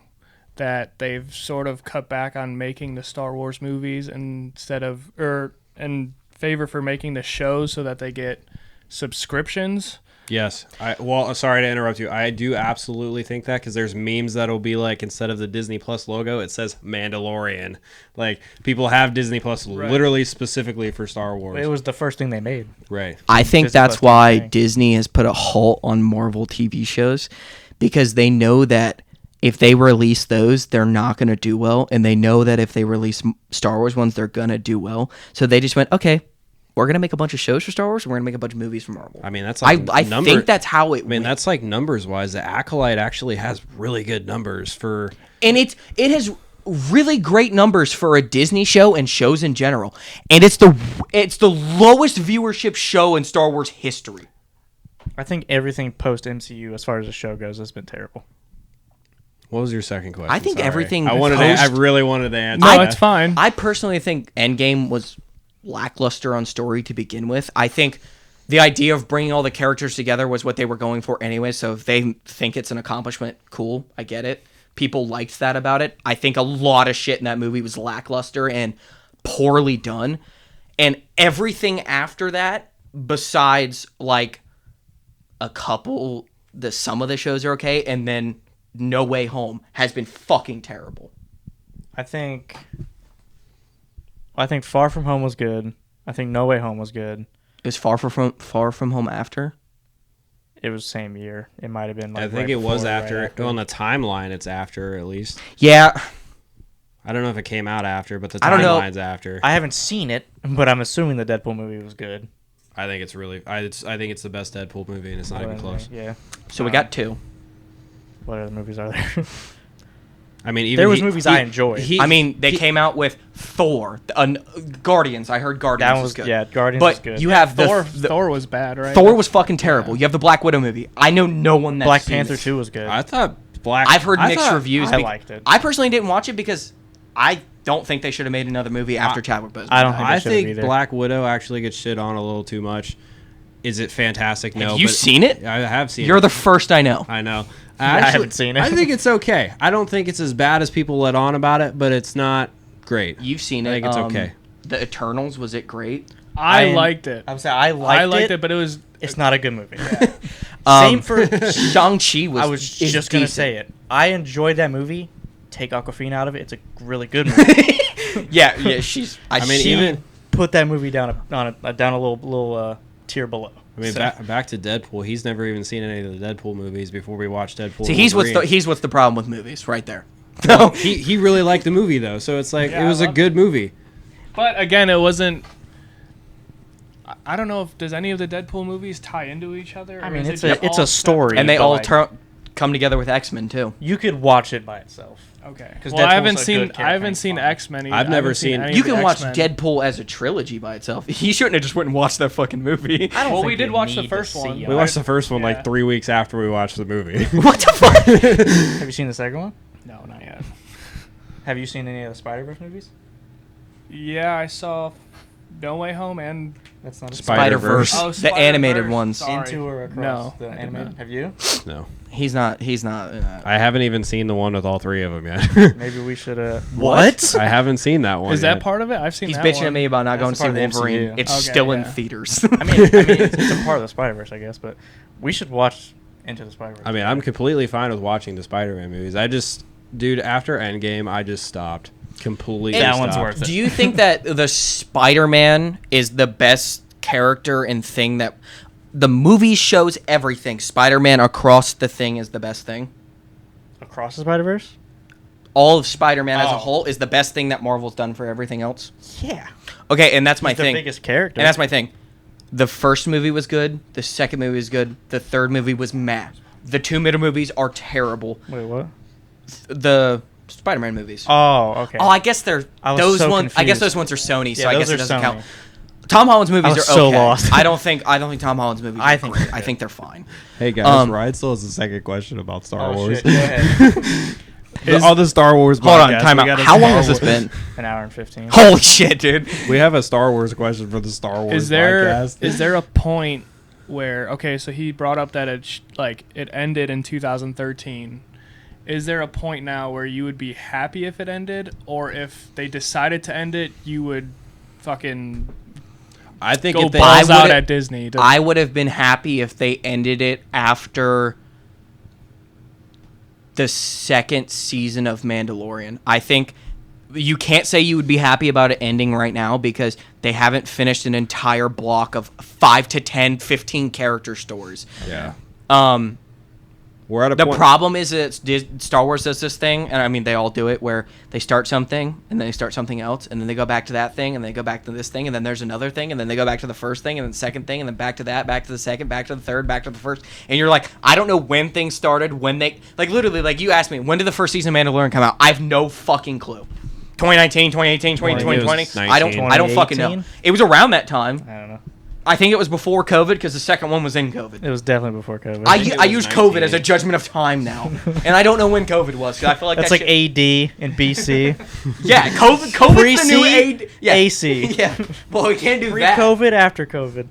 that they've sort of cut back on making the Star Wars movies instead of in favor for making the shows so that they get subscriptions? Yes. Sorry to interrupt you. I do absolutely think that because there's memes that'll be like instead of the Disney Plus logo, it says Mandalorian. Like people have Disney Plus literally specifically for Star Wars. It was the first thing they made. Right. I think Disney that's Plus why thing. Disney has put a halt on Marvel TV shows because they know that if they release those, they're not going to do well. And they know that if they release Star Wars ones, they're going to do well. So they just went, okay, we're going to make a bunch of shows for Star Wars and we're going to make a bunch of movies for Marvel. I mean, that's I like think that's how it I mean, went. that's like numbers wise. The Acolyte actually has really good numbers for. And it has really great numbers for a Disney show and shows in general. And it's the lowest viewership show in Star Wars history. I think everything post MCU as far as the show goes has been terrible. What was your second question? I think Sorry. everything I really wanted to answer. No, that. it's fine. I personally think Endgame was lackluster on story to begin with. I think the idea of bringing all the characters together was what they were going for anyway, so if they think it's an accomplishment, cool, I get it. People liked that about it. I think a lot of shit in that movie was lackluster and poorly done. And everything after that, besides like a couple, some of the shows are okay, and then No Way Home has been fucking terrible. I think Far From Home was good. I think No Way Home was good. Is Far From Home after? It was same year. It might have been like I think right it was before or after. right after. On the timeline, it's after at least. Yeah. I don't know if it came out after, but the I don't know. timeline's after. I haven't seen it, but I'm assuming the Deadpool movie was good. I think it's really. I think it's the best Deadpool movie, and it's not even close. Yeah. So we got two. What other movies are there? I mean, even There was movies I enjoyed. I mean, they came out with Thor, Guardians. I heard Guardians That was was good. yeah. Guardians but was good. you have Thor was bad, right? Thor was fucking terrible. You have the Black Widow movie. I know no one that's Black seen Panther it. 2 was good. I thought Black. I've heard I mixed thought- reviews. I liked it. I personally didn't watch it because I don't think they should have made another movie after Chadwick Boseman. I don't died. think I should've think either. Black Widow actually gets shit on a little too much. Is it fantastic? No. Have you but- seen it? I have seen You're it. the first I know. I know. I haven't seen it. I think it's okay. I don't think it's as bad as people let on about it, but it's not great. You've seen it. I think it's okay. The Eternals, was it great? I I- liked it. I'm saying I liked it, but it was It's not a good movie. Um, Same for. Shang-Chi was I was is just gonna decent. say it. I enjoyed that movie. Take Aquafina out of it. It's a really good movie. Yeah, she's... I mean, She even put that movie down a little tier below. I mean, back to Deadpool. He's never even seen any of the Deadpool movies before we watched Deadpool. See, he's Wolverine. what's the problem with movies right there. No. He really liked the movie though, so it's like Yeah, it was I a loved good movie. But again, it wasn't. I don't know if does any of the Deadpool movies tie into each other. I or mean, is it it's just a all story. And they but, all like, come together with X-Men too. You could watch it by itself. Okay. 'Cause Well, Deadpool's I haven't a seen good character, it's fun. X-Men. I've never seen- Any You of the can watch X-Men. Deadpool as a trilogy by itself. He shouldn't have just went and watched that fucking movie. I don't Well, think we did you watch the need to first see one. it. We watched the first one Yeah. like 3 weeks after we watched the movie. What the fuck? Have you seen the second one? No, not yet. Have you seen any of the Spider-Verse movies? Yeah, I saw No Way Home and That's not a Spider-Verse. Spider-Verse. Oh, The Spider-Verse. animated ones. Sorry. Into or across No, the I did animated? not. Have you? No, He's not. I haven't even seen the one with all three of them yet. Maybe we should. What? I haven't seen that one. Is that yet. part of it? I've seen. He's that bitching one. at me about not going That's to see part of the Wolverine. MCU. It's Okay, still in yeah. theaters. I mean, it's a part of the Spider-Verse, I guess, but we should watch Into the Spider-Verse. I mean, I'm completely fine with watching the Spider-Man movies. Dude, after Endgame, I just stopped. Completely That stopped. one's worth it. Do you think that the Spider-Man is the best character and thing that the movie shows everything? Spider-Man across the thing is the best thing. Across the Spider-Verse? All of Spider-Man as a Oh. whole is the best thing that Marvel's done for everything else. Yeah. Okay, and that's my He's the thing. biggest character. And that's my thing. The first movie was good. The second movie was good. The third movie was meh. The two middle movies are terrible. Wait, what? The Spider-Man movies. Oh, okay. Oh, I guess they're I was those so ones. I guess confused. those ones are Sony, so Yeah, I guess those it are doesn't Sony. count. Tom Holland's movies I was are so okay. lost. I don't think Tom Holland's movies. I are think great. they're I good. think they're fine. Hey guys, Ryan still has a second question about Star Wars. Shit, go ahead. All the Star Wars. Hold on, podcasts, time we out. got a How long Star has this Wars- been? An hour and 15. Holy shit, dude! We have a Star Wars question for the Star Wars Is there podcast. a point where so he brought up that it ended in 2013. Is there a point now where you would be happy if it ended, or if they decided to end it, you would fucking I think go if they, balls I out would've- at Disney? I would have been happy if they ended it after the second season of Mandalorian. I think you can't say you would be happy about it ending right now because they haven't finished an entire block of 5 to 10, 15 character stories. yeah, Um, we're at a the point. problem is that Star Wars does this thing, and I mean they all do it, where they start something and then they start something else, and then they go back to that thing, and they go back to this thing, and then there's another thing, and then they go back to the first thing, and then the second thing, and then back to that, back to the second, back to the third, back to the first, and you're like, I don't know when things started, when they literally you asked me when did the first season of Mandalorian come out? I have no fucking clue. 2019, 2018, 2020. I don't fucking know. 2018? It was around that time. I don't know. I think it was before COVID because the second one was in COVID. It was definitely before COVID. I think it use was COVID as a 19. judgment of time now, and I don't know when COVID was because I feel like That's that like shit- AD and BC. yeah, COVID's the new Pre-C, AD. Yeah. AC. Yeah, well we can't do that. Pre-COVID, after COVID.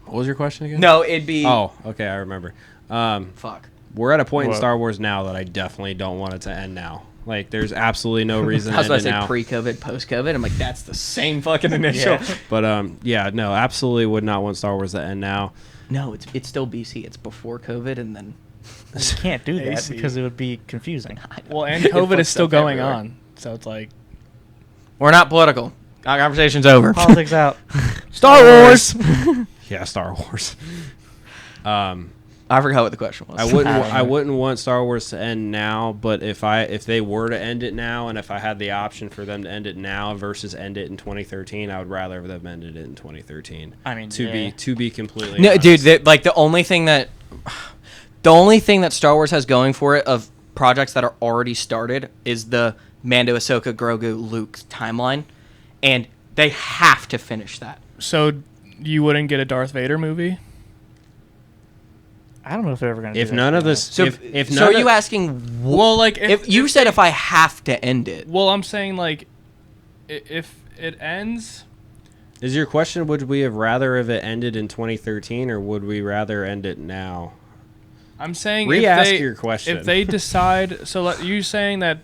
What was your question again? No, it'd be Oh, okay, I remember. fuck. We're at a point in What? Star Wars now that I definitely don't want it to end now. Like, there's absolutely no reason I was to about end to it say now. pre-COVID, post-COVID. I'm like that's the same fucking initial. Yeah. But yeah, no, absolutely would not want Star Wars to end now. No, it's still BC. It's before COVID, and then You can't do that AC. because it would be confusing. Well, and It COVID fucks is still up going everywhere. on, so it's like we're not political. Our conversation's over. Politics out. Star Wars. Yeah, Star Wars. I forgot what the question was. I wouldn't. I don't know. I wouldn't want Star Wars to end now. But if they were to end it now, and if I had the option for them to end it now versus end it in 2013, I would rather them ended it in 2013. I mean, to yeah. be completely No, honest. dude. The only thing that Star Wars has going for it of projects that are already started is the Mando, Ahsoka, Grogu, Luke timeline, and they have to finish that. so you wouldn't get a Darth Vader movie? I don't know if they're ever going to If do that, none to of be this, honest. So, if so none are of- you asking? Well, like If you said if I have to end it, well, I'm saying like if it ends. is your question, would we have rather if it ended in 2013, or would we rather end it now? I'm saying Re-ask if they, your question. If they decide, so you saying that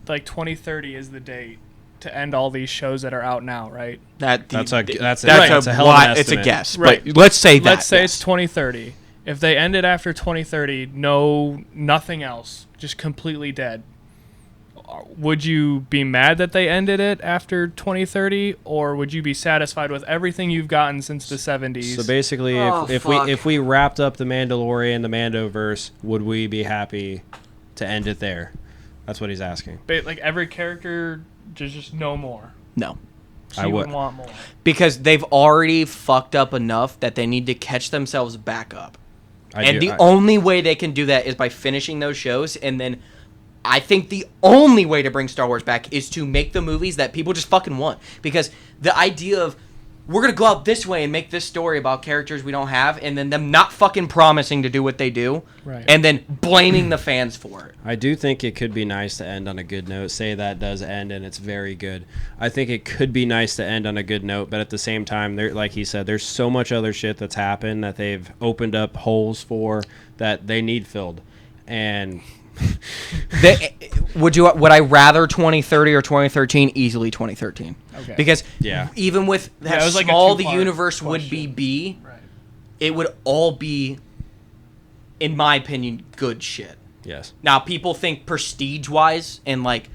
like 2030 is the date to end all these shows that are out now, right? That's a that's a hell of an it's a estimate. guess, Right. but let's say that. Let's say yes. it's 2030. If they end it after 2030, nothing else, just completely dead. Would you be mad that they ended it after 2030, or would you be satisfied with everything you've gotten since the 70s? So basically, Oh, if fuck. we wrapped up the Mandalorian, the Mandoverse, would we be happy to end it there? That's what he's asking. Like every character, just no more. No, So I you would. would want more. because they've already fucked up enough that they need to catch themselves back up. Only way they can do that is by finishing those shows, and then I think the only way to bring Star Wars back is to make the movies that people just fucking want. Because the idea of we're gonna go out this way and make this story about characters we don't have, and then them not fucking promising to do what they do, Right. and then blaming the fans for it. I do think it could be nice to end on a good note. Say that does end and it's very good. I think it could be nice to end on a good note, but at the same time, there, like he said, there's so much other shit that's happened that they've opened up holes for that they need filled. And Would I rather 2030 or 2013? Easily 2013. Okay. Because Yeah. even with Yeah, how it was like a small the two-part universe would be, Right. it would all be, in my opinion, good shit. yes, Now, people think prestige-wise and, like,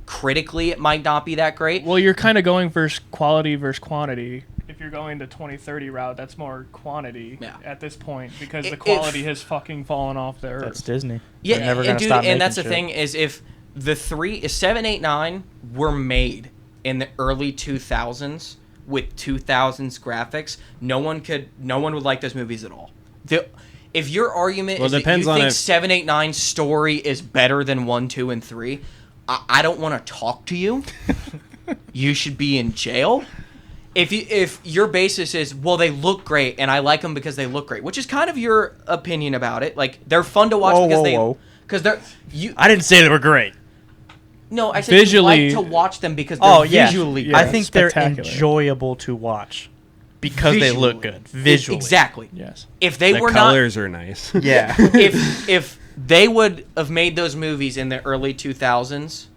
critically it might not be that great. Well, you're kind of going versus quality versus quantity. If you're going the 2030 route, that's more quantity Yeah. at this point because the If- quality has fucking fallen off the earth. That's Disney. Yeah, They're never and, gonna dude, stop and making that's the shit. thing is if the 7, 8, 9 were made in the early 2000s with 2000s graphics, no one would like those movies at all. If your argument Well, is it that depends you on think if- 7, 8, 9 story is better than 1, 2, and 3, I don't want to talk to you. You should be in jail. if your basis is, well, they look great and I like them because they look great, which is kind of your opinion about it. Like, they're fun to watch because they're you. I didn't say they were great. No, I said Visually- you like to watch them because they're visually. Yeah. I think they're spectacular. enjoyable to watch because they look Visually. good visually. Exactly. Yes. If they The were colors are nice. Yeah. not, if they would have made those movies in the early 2000s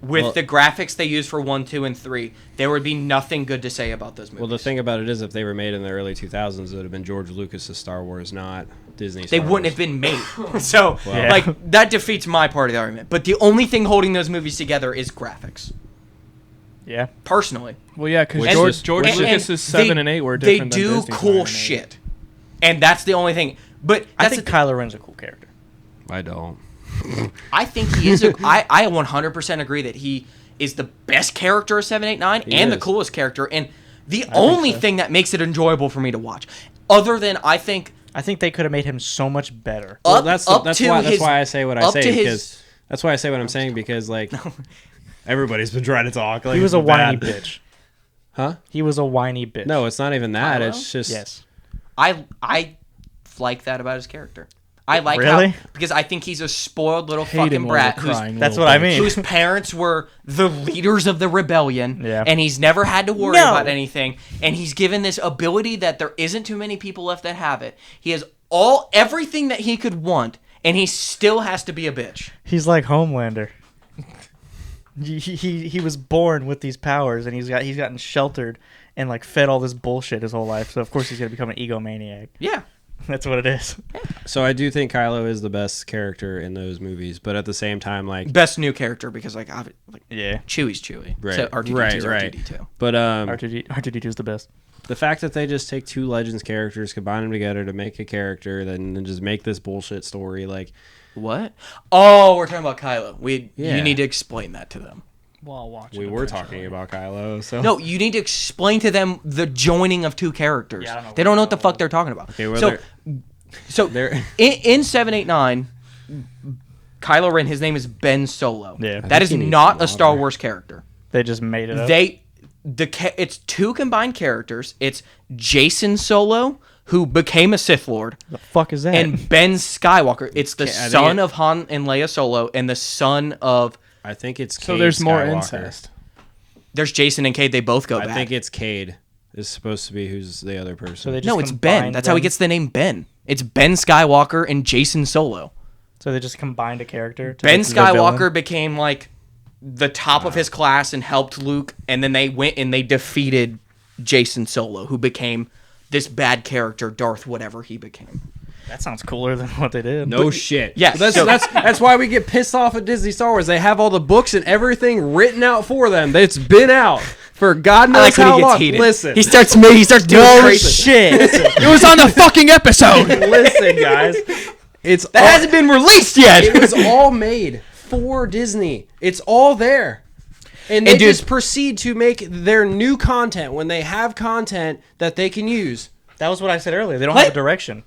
with Well- the graphics they used for 1, 2, and 3, there would be nothing good to say about those movies. Well, the thing about it is, if they were made in the early 2000s, it would have been George Lucas's Star Wars, not Disney's. they wouldn't have been made. So, Yeah. like, that defeats my part of the argument. But the only thing holding those movies together is graphics. Yeah. Personally. Well, yeah, because Which George is- Lucas's 7 and 8 were different They than do Disney's 9 cool and 8. shit. And that's the only thing. But I that's think the Kylo Ren's a cool character. I don't. I think he is I 100% agree that he is the best character of 789 He and the is. coolest character, and the only thing that makes it enjoyable for me to watch, other than I think they could have made him so much better. Well, up that's to why his- I say what I up say to his- because that's why I say what I'm saying because like everybody's been trying to talk. Like, He was a it's whiny bad. bitch. Huh? He was a whiny bitch. No, it's not even that. Kylo? It's just Yes. I like that about his character. I like Really? how because I think he's a spoiled little Hate him fucking like brat a who's crying That's little what I bitch. mean. whose parents were the leaders of the rebellion, Yeah. and he's never had to worry No. about anything, and he's given this ability that there isn't too many people left that have it. He has everything that he could want, and he still has to be a bitch. He's like Homelander. He was born with these powers, and he's gotten sheltered and like fed all this bullshit his whole life. So of course he's gonna become an egomaniac. Yeah. That's what it is. so I do think Kylo is the best character in those movies, but at the same time, like Best new character because like Yeah. Chewie's Chewie. Right, So R2D2's right. R2D2. but R2D2's the best. the fact that they just take two Legends characters, combine them together to make a character, then just make this bullshit story, like What? Oh, we're talking about Kylo. Yeah. You need to explain that to them. While watching we it were eventually. talking about Kylo. So No, you need to explain to them the joining of two characters. Yeah, I don't know they don't know what the fuck they're talking about. Okay, well, so they're- in 789, Kylo Ren, his name is Ben Solo. Yeah. I That think is he needs not some a Star water. Wars character. They just made it up. It's two combined characters. It's Jason Solo, who became a Sith Lord, the fuck is that? and Ben Skywalker. It's the Okay, I think son it- of Han and Leia Solo, and the son of. I think it's So Cade there's more Skywalker. incest. There's Jason and Cade. They both go I back. think it's Cade is supposed to be who's the other person. So they just No, it's Ben. combined That's how he them? gets the name Ben. It's Ben Skywalker and Jason Solo. So they just combined a character. To Ben make the villain? Skywalker became like the top of his class and helped Luke, and then they went and they defeated Jason Solo, who became this bad character, Darth whatever he became. That sounds cooler than what they did. No shit. yes, That's, so- that's why we get pissed off at Disney Star Wars. They have all the books and everything written out for them. It's been out for God I knows like when how he gets long. heated. Listen, He starts doing No crazy. shit. It was on the fucking episode. listen, guys. It's That hasn't been released yet. It was all made for Disney. It's all there. And they And dude- just proceed to make their new content when they have content that they can use. That was what I said earlier. They don't What? have a direction.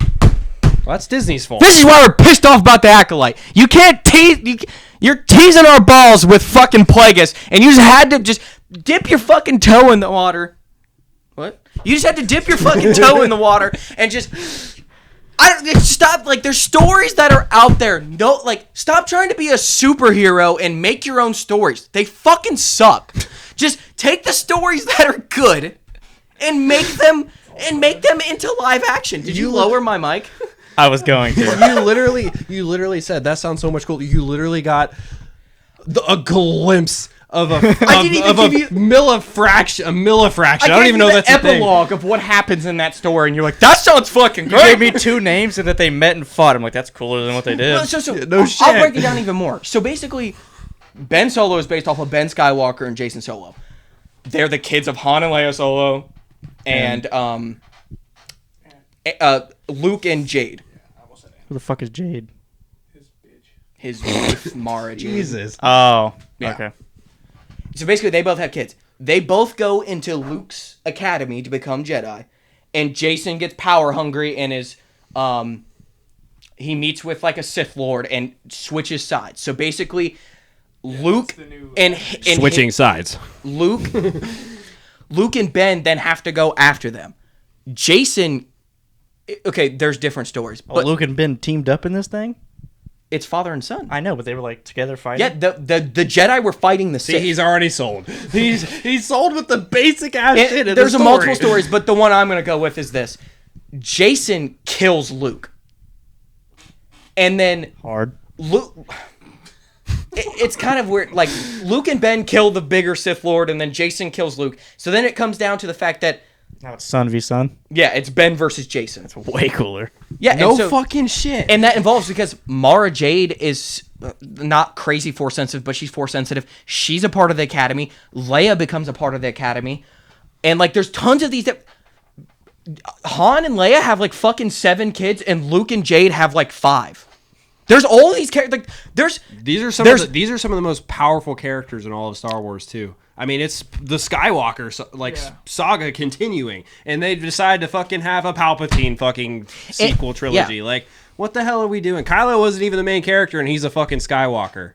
Well, that's Disney's fault. This is why we're pissed off about the Acolyte. You can't tease. You're teasing our balls with fucking Plagueis, and you just had to just dip your fucking toe in the water. What? You just had to dip your fucking toe in the water and just. Stop. Like, there's stories that are out there. No, like, stop trying to be a superhero and make your own stories. They fucking suck. Just take the stories that are good and make them into live action. Did you lower my mic? I was going to. You literally said that sounds so much cool. You literally got a glimpse of a didn't even of give a you- millifraction. A millifraction. I don't gave even you know the that's a thing. epilogue of what happens in that story, and you're like, that sounds fucking You great. gave me two names and that they met and fought. I'm like, that's cooler than what they did. No I'll shit. break it down even more. So basically, Ben Solo is based off of Ben Skywalker and Jason Solo. They're the kids of Han and Leia Solo, and Luke and Jade, Who the fuck is Jade? his wife Mara Jade. Jesus. Oh, Yeah. okay. So basically, they both have kids. They both go into Luke's academy to become Jedi, and Jason gets power hungry and is he meets with like a Sith Lord and switches sides. So basically, Luke and Switching sides. Luke Luke and Ben then have to go after them. Jason, okay, there's different stories, Oh, but Luke and Ben teamed up in this thing? it's father and son. I know, but they were like together fighting. Yeah, the Jedi were fighting the See, Sith. he's already sold. He's sold with the basic ass shit. There's a multiple stories, but the one I'm going to go with is this. Jason kills Luke. And then Hard. Luke... It's kind of weird. Like, Luke and Ben kill the bigger Sith Lord, and then Jason kills Luke. So then it comes down to the fact that, Now it's son v son. yeah, it's Ben versus Jason. It's way cooler. Yeah, No and so, fucking shit. and that involves because Mara Jade is not crazy force sensitive, but she's force sensitive. She's a part of the Academy. Leia becomes a part of the Academy, and like there's tons of these. Han and Leia have like fucking 7 kids, and Luke and Jade have like 5. There's all these characters. Like, These are some of the most powerful characters in all of Star Wars too. I mean, it's the Skywalker saga continuing, and they decided to fucking have a Palpatine fucking sequel trilogy. yeah. Like, what the hell are we doing? Kylo wasn't even the main character, and he's a fucking Skywalker.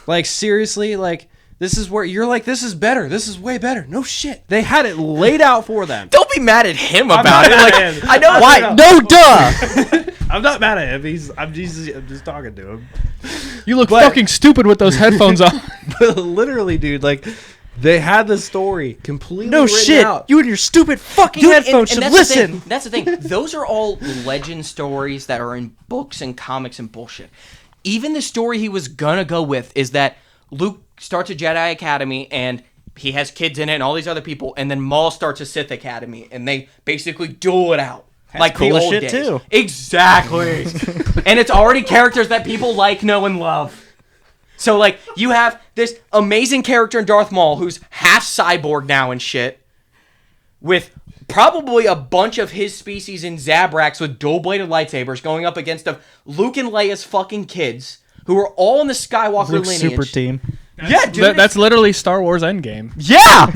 Like, seriously, like. This is where you're like, this is better. This is way better. No shit. They had it laid out for them. don't be mad at him about it. mad Like, at him. I know Why? No, duh. I'm not mad at him. I'm just talking to him. You look fucking stupid with those headphones on. But literally, dude, like they had the story completely No written shit. out. You and your stupid fucking Dude, headphones should that's listen. The thing. That's the thing. Those are all legend stories that are in books and comics and bullshit. Even the story he was gonna go with is that Luke starts a Jedi Academy and he has kids in it and all these other people, and then Maul starts a Sith Academy and they basically duel it out. Like cool the as old shit, days. too. Exactly. And it's already characters that people like, know, and love. So, like, you have this amazing character in Darth Maul who's half cyborg now and shit, with probably a bunch of his species in Zabraks with dual-bladed lightsabers going up against Luke and Leia's fucking kids, who are all in the Skywalker Luke's lineage. super team. Yeah, dude. That's literally Star Wars Endgame. yeah!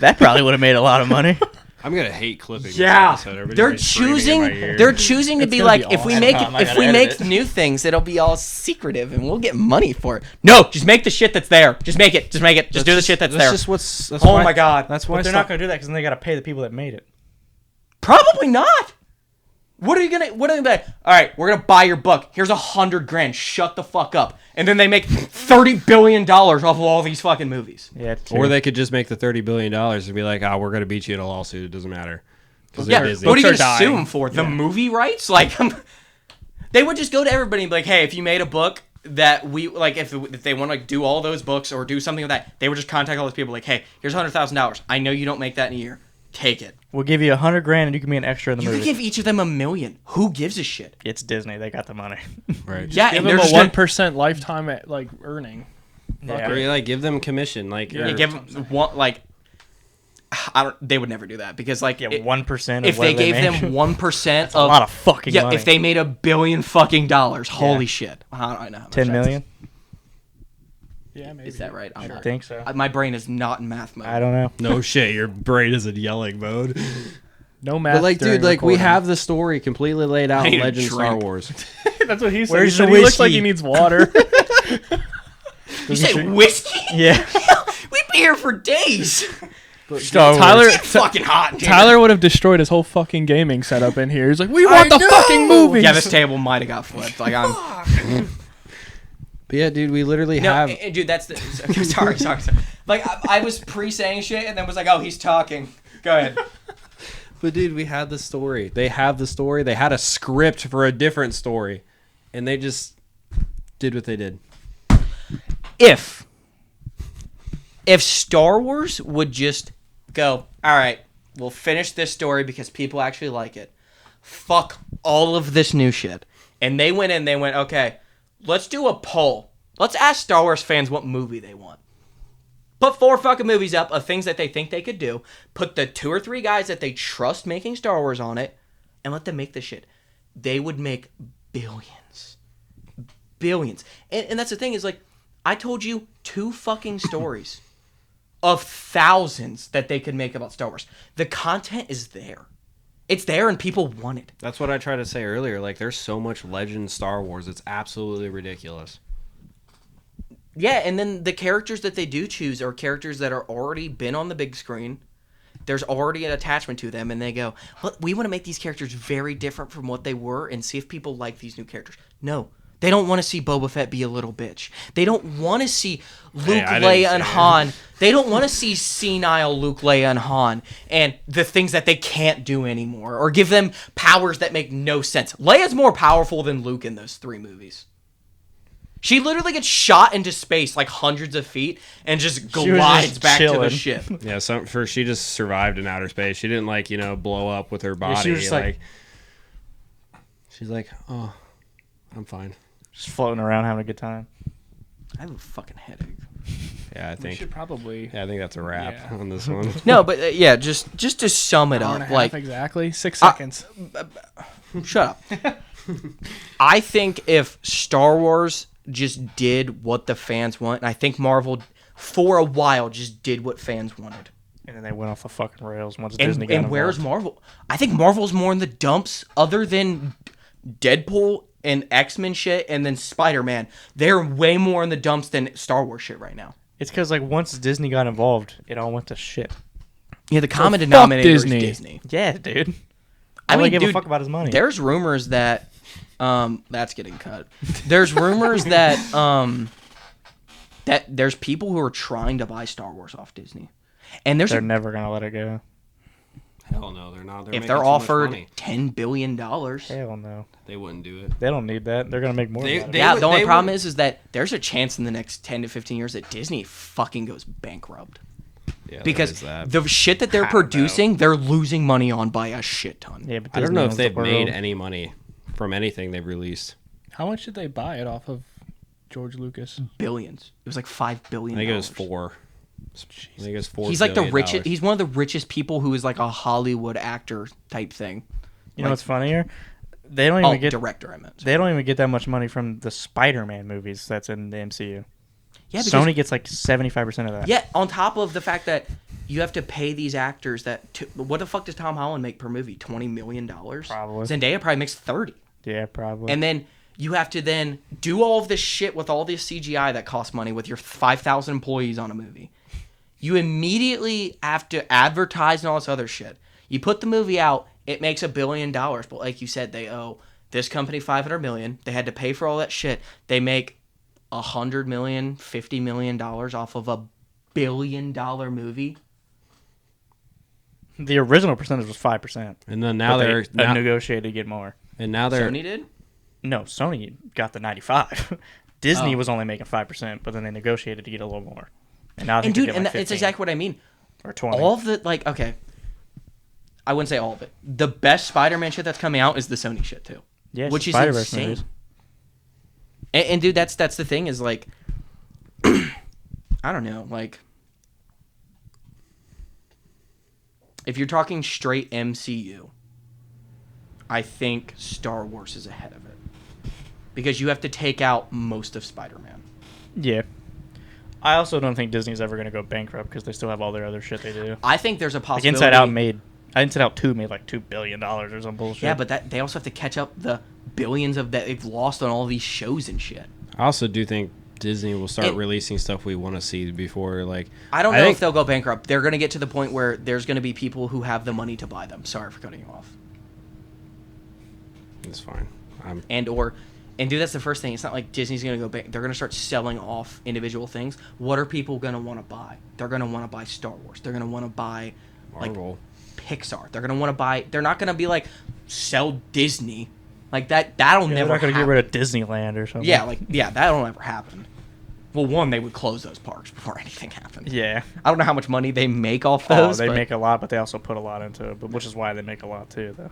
That probably would have made a lot of money. I'm gonna hate clipping. Yeah, This episode. Everybody's they're gonna be screaming in my ear. choosing to be gonna like, be if we awesome. make I if gotta we edit make it. new things, it'll be all secretive and we'll get money for it. No, just make the shit that's there. Just make it. Just make it. Just do the shit that's there. That's Oh why- my God. That's why But they're not going to do that because then they got to pay the people that made it. Probably not. What are you gonna? What are they gonna be? All right, we're gonna buy your book. Here's $100,000. Shut the fuck up. And then they make $30 billion off of all these fucking movies. Yeah, Or they could just make the $30 billion and be like, "Oh, we're gonna beat you in a lawsuit. It doesn't matter." 'Cause Yeah, they're Disney. what are you Books are gonna sue dying. them for? The movie rights? Like, they would just go to everybody and be like, "Hey, if you made a book that we like, if they want to like, do all those books or do something like that, they would just contact all those people like, hey, here's $100,000. I know you don't make that in a year. Take it. We'll give you $100,000 and you can be an extra in the You movie. could give each of them $1 million. Who gives a shit? It's Disney. They got the money. Right. Yeah, Give and them they're a just gonna 1% lifetime like earning. Yeah. Or like give them commission, like Yeah. or- give them one like. I don't. They would never do that because like Yeah, it- 1% of if what they gave make. them 1% of a lot of fucking yeah, money. if they made $1 billion fucking dollars, holy shit! I don't know how much 10 that million? Yeah, maybe. Is that right? I'm I not. think so. My brain is not in math mode. I don't know. no shit, your brain is in yelling mode. No math. But like, during dude, like we recording. have the story completely laid out I in need a Legend Star drink. Wars. That's what he said. Where's He said the he looks like whiskey? he needs water. You say whiskey? Yeah. We'd be here for days. Star Wars. Tyler, It's fucking hot. in here. Tyler would have destroyed his whole fucking gaming setup in here. He's like, we want the fucking movies. Yeah, this table might have got flipped. Like I'm. But yeah, dude, we literally No, have. dude, that's the. Sorry. Like I was pre-saying shit and then was like, oh, he's talking. Go ahead. But dude, we had the story. They have the story. They had a script for a different story, and they just did what they did. If Star Wars would just go, all right, we'll finish this story because people actually like it. Fuck all of this new shit. And they went in, they went, okay, let's do a poll. Let's ask Star Wars fans what movie they want. Put 4 fucking movies up of things that they think they could do. Put the 2 or 3 guys that they trust making Star Wars on it, and let them make the shit. They would make billions. Billions. And that's the thing is, like, I told you 2 fucking stories of thousands that they could make about Star Wars. The content is there. It's there and people want it. That's what I tried to say earlier. Like, there's so much Legend Star Wars. It's absolutely ridiculous. Yeah, and then the characters that they do choose are characters that are already been on the big screen. There's already an attachment to them, and they go, well, we want to make these characters very different from what they were and see if people like these new characters. No. They don't want to see Boba Fett be a little bitch. They don't want to see Luke, I didn't Leia, say and it. Han. They don't want to see senile Luke, Leia, and Han and the things that they can't do anymore or give them powers that make no sense. Leia's more powerful than Luke in those 3 movies. She literally gets shot into space like hundreds of feet and just glides just back to the chilling. ship. Yeah, she just survived in outer space. She didn't like, blow up with her body. she was just like- she's like, oh, I'm fine. Just floating around having a good time. I have a fucking headache. Yeah, I We think. should probably Yeah, I think that's a wrap Yeah. on this one. No, but yeah, just to sum it hour and a up, half like exactly 6 seconds. shut up. I think if Star Wars just did what the fans want, and I think Marvel for a while just did what fans wanted. And then they went off the fucking rails once And, Disney got and where's involved. Marvel? I think Marvel's more in the dumps other than Deadpool and X-Men shit and then Spider-Man. They're way more in the dumps than Star Wars shit right now. It's because like once Disney got involved, it all went to shit. Yeah, the common fuck denominator Disney. is Disney. Yeah, dude. I All they mean, give dude, a fuck about his money. There's rumors that that's getting cut. There's rumors that that there's people who are trying to buy Star Wars off Disney. And there's They're never gonna let it go. Hell no, they're not. They're if making they're too much offered money. $10 billion. Hell no. They wouldn't do it. They don't need that. They're gonna make more. They- out of they- it. Yeah, would- the only they problem would- is that there's a chance in the next 10 to 15 years that Disney fucking goes bankrupt. Yeah, Because there is that. the shit that they're I don't know. producing, they're losing money on by a shit ton. Yeah, but I don't Disney know if owns the they've made world. any money from anything they've released. How much did they buy it off of George Lucas? Billions. It was like $5 billion. I think it was 4. I think it was 4. He's like the billion richest. dollars. He's one of the richest people who is like a Hollywood actor type thing. You know Like- what's funnier? They don't even Oh, get director, I meant. they don't even get that much money from the Spider-Man movies that's in the MCU. Yeah, because, Sony gets like 75% of that. yeah, on top of the fact that you have to pay these actors that. What the fuck does Tom Holland make per movie? $20 million? Probably. Zendaya probably makes 30. Yeah, probably. And then you have to then do all of this shit with all this CGI that costs money with your 5,000 employees on a movie. You immediately have to advertise and all this other shit. You put the movie out, it makes $1 billion. But like you said, they owe this company $500 million. They had to pay for all that shit. They make $100 million, $50 million off of $1 billion movie. The original percentage was 5%. And then now but they're they now, negotiated to get more. and now they're Sony did? No, Sony got the 95. Disney Oh. was only making 5%, but then they negotiated to get a little more. And now I And think they dude, get and like it's 15 exactly what I mean. or 20. All of the, like, okay. I wouldn't say all of it. The best Spider-Man shit that's coming out is the Sony shit too. yeah, which is Spider-Verse insane. movies. And dude, that's the thing is like, I don't know, like, if you're talking straight MCU, I think Star Wars is ahead of it because you have to take out most of Spider-Man. Yeah. I also don't think Disney's ever going to go bankrupt because they still have all their other shit they do. I think there's a Like possibility. Inside Out 2 made like $2 billion or some bullshit. Yeah, but that they also have to catch up the billions of that they've lost on all these shows and shit. I also do think Disney will start It- releasing stuff we want to see before, like. I don't know think- if they'll go bankrupt. They're going to get to the point where there's going to be people who have the money to buy them. Sorry for cutting you off. It's fine. And dude, that's the first thing. It's not like Disney's going to go back. They're going to start selling off individual things. What are people going to want to buy? They're going to want to buy Star Wars. They're going to want to buy Marvel. Pixar. They're going to want to buy. They're not going to be like sell Disney. Like that. That'll Yeah, never. they're not going to happen. get rid of Disneyland or something. Yeah, that'll never happen. Well, one, they would close those parks before anything happened. Yeah. I don't know how much money they make off Oh, those. they but make a lot, but they also put a lot into it, but which is why they make a lot too, though.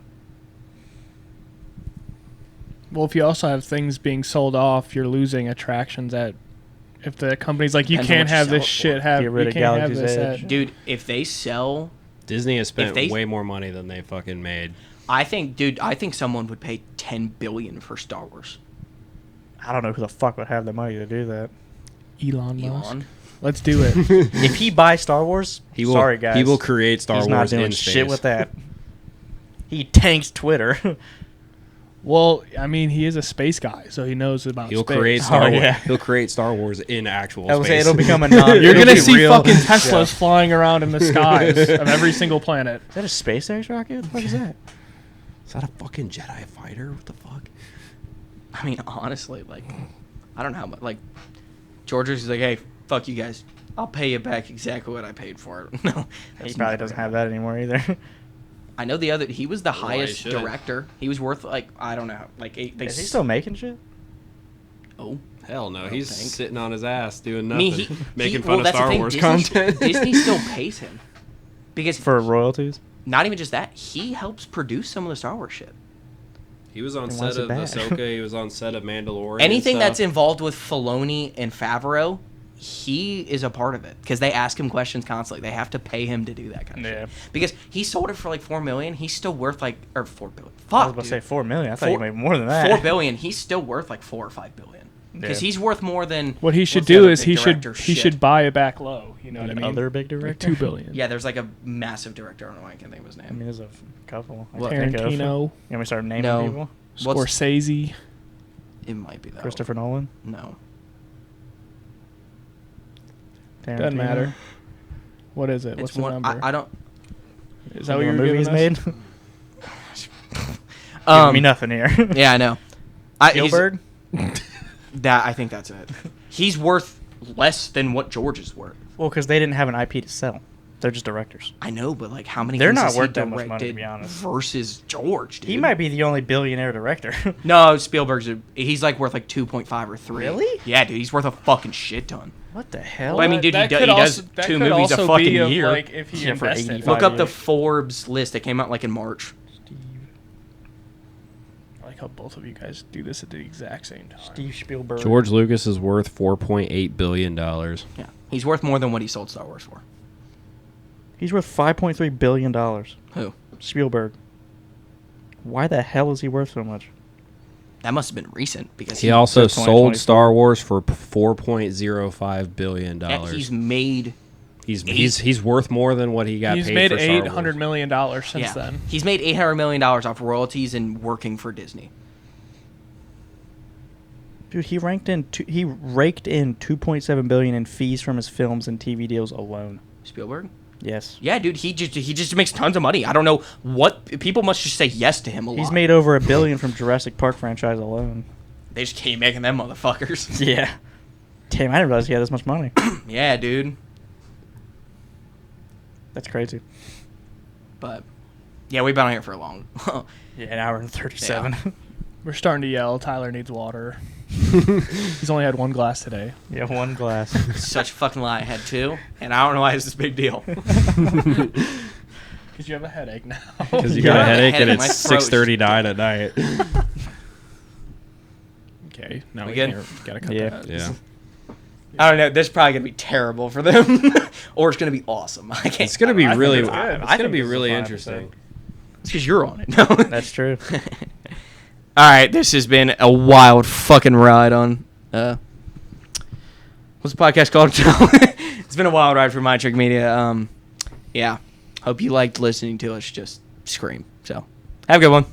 Well, if you also have things being sold off, you're losing attractions that. If the company's like, you Depends on can't what you have sell this it shit, for. Get rid you of can't have Galaxy's this Edge. at. Dude, if they sell, Disney has spent they- way more money than they fucking made. I think someone would pay $10 billion for Star Wars. I don't know who the fuck would have the money to do that. Elon Musk. Elon. Let's do it. If he buys Star Wars, He will. sorry guys, He will create Star he's Wars not doing in shit space. with that. He tanks Twitter. Well, I mean, he is a space guy, so he knows about He'll space. create Star Wars. yeah. He'll create Star Wars in actual I would say space. it'll become a non. You're it'll gonna be see real. fucking Teslas flying around in the skies of every single planet. Is that a SpaceX rocket? What the fuck is that? Is that a fucking Jedi fighter? What the fuck? I mean, honestly, like, I don't know how much. Like, George is like, hey, fuck you guys. I'll pay you back exactly what I paid for it. No, He that's probably never doesn't gonna have that anymore either. I know the other. He was the Well, he highest should. director. He was worth like I don't know, like eight. They Is he still making shit? Oh, Hell no. I don't He's think. sitting on his ass doing I nothing. mean, making well, fun of that's the Star thing, Wars Disney, content. Disney still pays him because For royalties? not even just that. He helps produce some of the Star Wars shit. He was on Then why set is it of bad? Ahsoka. He was on set of Mandalorian. Anything and that's stuff. involved with Filoni and Favreau, he is a part of it because they ask him questions constantly. They have to pay him to do that kind of Yeah. shit. Because he sold it for like $4 million. He's still worth like or $4 billion. Fuck, I was about to say dude. 4 million. I thought Four- you made more than that. $4 billion. He's still worth like 4 or 5 billion. Because Yeah. he's worth more than What he should what's the do other is big he should director he shit? should buy it back low. You know what I mean? Other big Like director? $2 billion. Yeah, there's like a massive director. I don't know. I can't think of his I name. mean, there's a couple. I What? can think of. You Tarantino, want me to start naming No. people? What's- Scorsese. It might be that. Christopher Nolan? No. Doesn't Tarantino? matter. What is it? What's It's the one. number? I don't. Is that what you're movies giving us? made? Giving me nothing here. Yeah, I know. He's- Spielberg? That I think that's it. He's worth less than what George is worth. Well, because they didn't have an IP to sell. They're just directors. I know, but like, how many? They're things not has he worth that much money, to directed be honest. Versus George, dude. He might be the only billionaire director. No, Spielberg's. He's like worth like 2.5 or 3. Really? Yeah, dude. He's worth a fucking shit ton. What the hell? Well, I mean, dude, he That does could also- 2 two movies a fucking be of, year. Like if he Yeah, for invested. 85 Look up the years. Forbes list. It came out like in March. I like how both of you guys do this at the exact same time. Steve Spielberg. George Lucas is worth $4.8 billion. Yeah, he's worth more than what he sold Star Wars for. He's worth $5.3 billion. Who? Spielberg. Why the hell is he worth so much? That must have been recent because He also said sold 2024. Star Wars for $4.05 billion. yeah, he's made. He's worth more than what he got He's paid made for Star Wars. $800 million since Yeah, then. he's made $800 million off royalties and working for Disney. Dude, he raked in 2.7 billion in fees from his films and TV deals alone. Spielberg. Yes. Yeah, dude, he just makes tons of money. I don't know what people must just say yes to him a lot. He's made over $1 billion from Jurassic Park franchise alone. They just keep making them motherfuckers. Yeah. Damn, I didn't realize he had this much money. Yeah, dude. That's crazy. But yeah, we've been on here for a long. Yeah, an hour and 37. We're starting to yell. Tyler needs water. He's only had one glass today. Yeah, one glass. Such a fucking lie. I had 2, and I don't know why it's this big deal. Because you have a headache now. Because you Yeah. got a headache and My it's throat's 6:39 at night. Okay, now We we good? gotta cut Yeah. that. Yeah. I don't know. This is probably gonna be terrible for them, or it's gonna be awesome. I can't. It's gonna be I think really. it's good. It's I gonna think be this is really a fine interesting. episode. It's because you're on it. No. That's true. All right, this has been a wild fucking ride on. What's the podcast called? It's been a wild ride for My Trick Media. Yeah, hope you liked listening to us just scream. So, have a good one.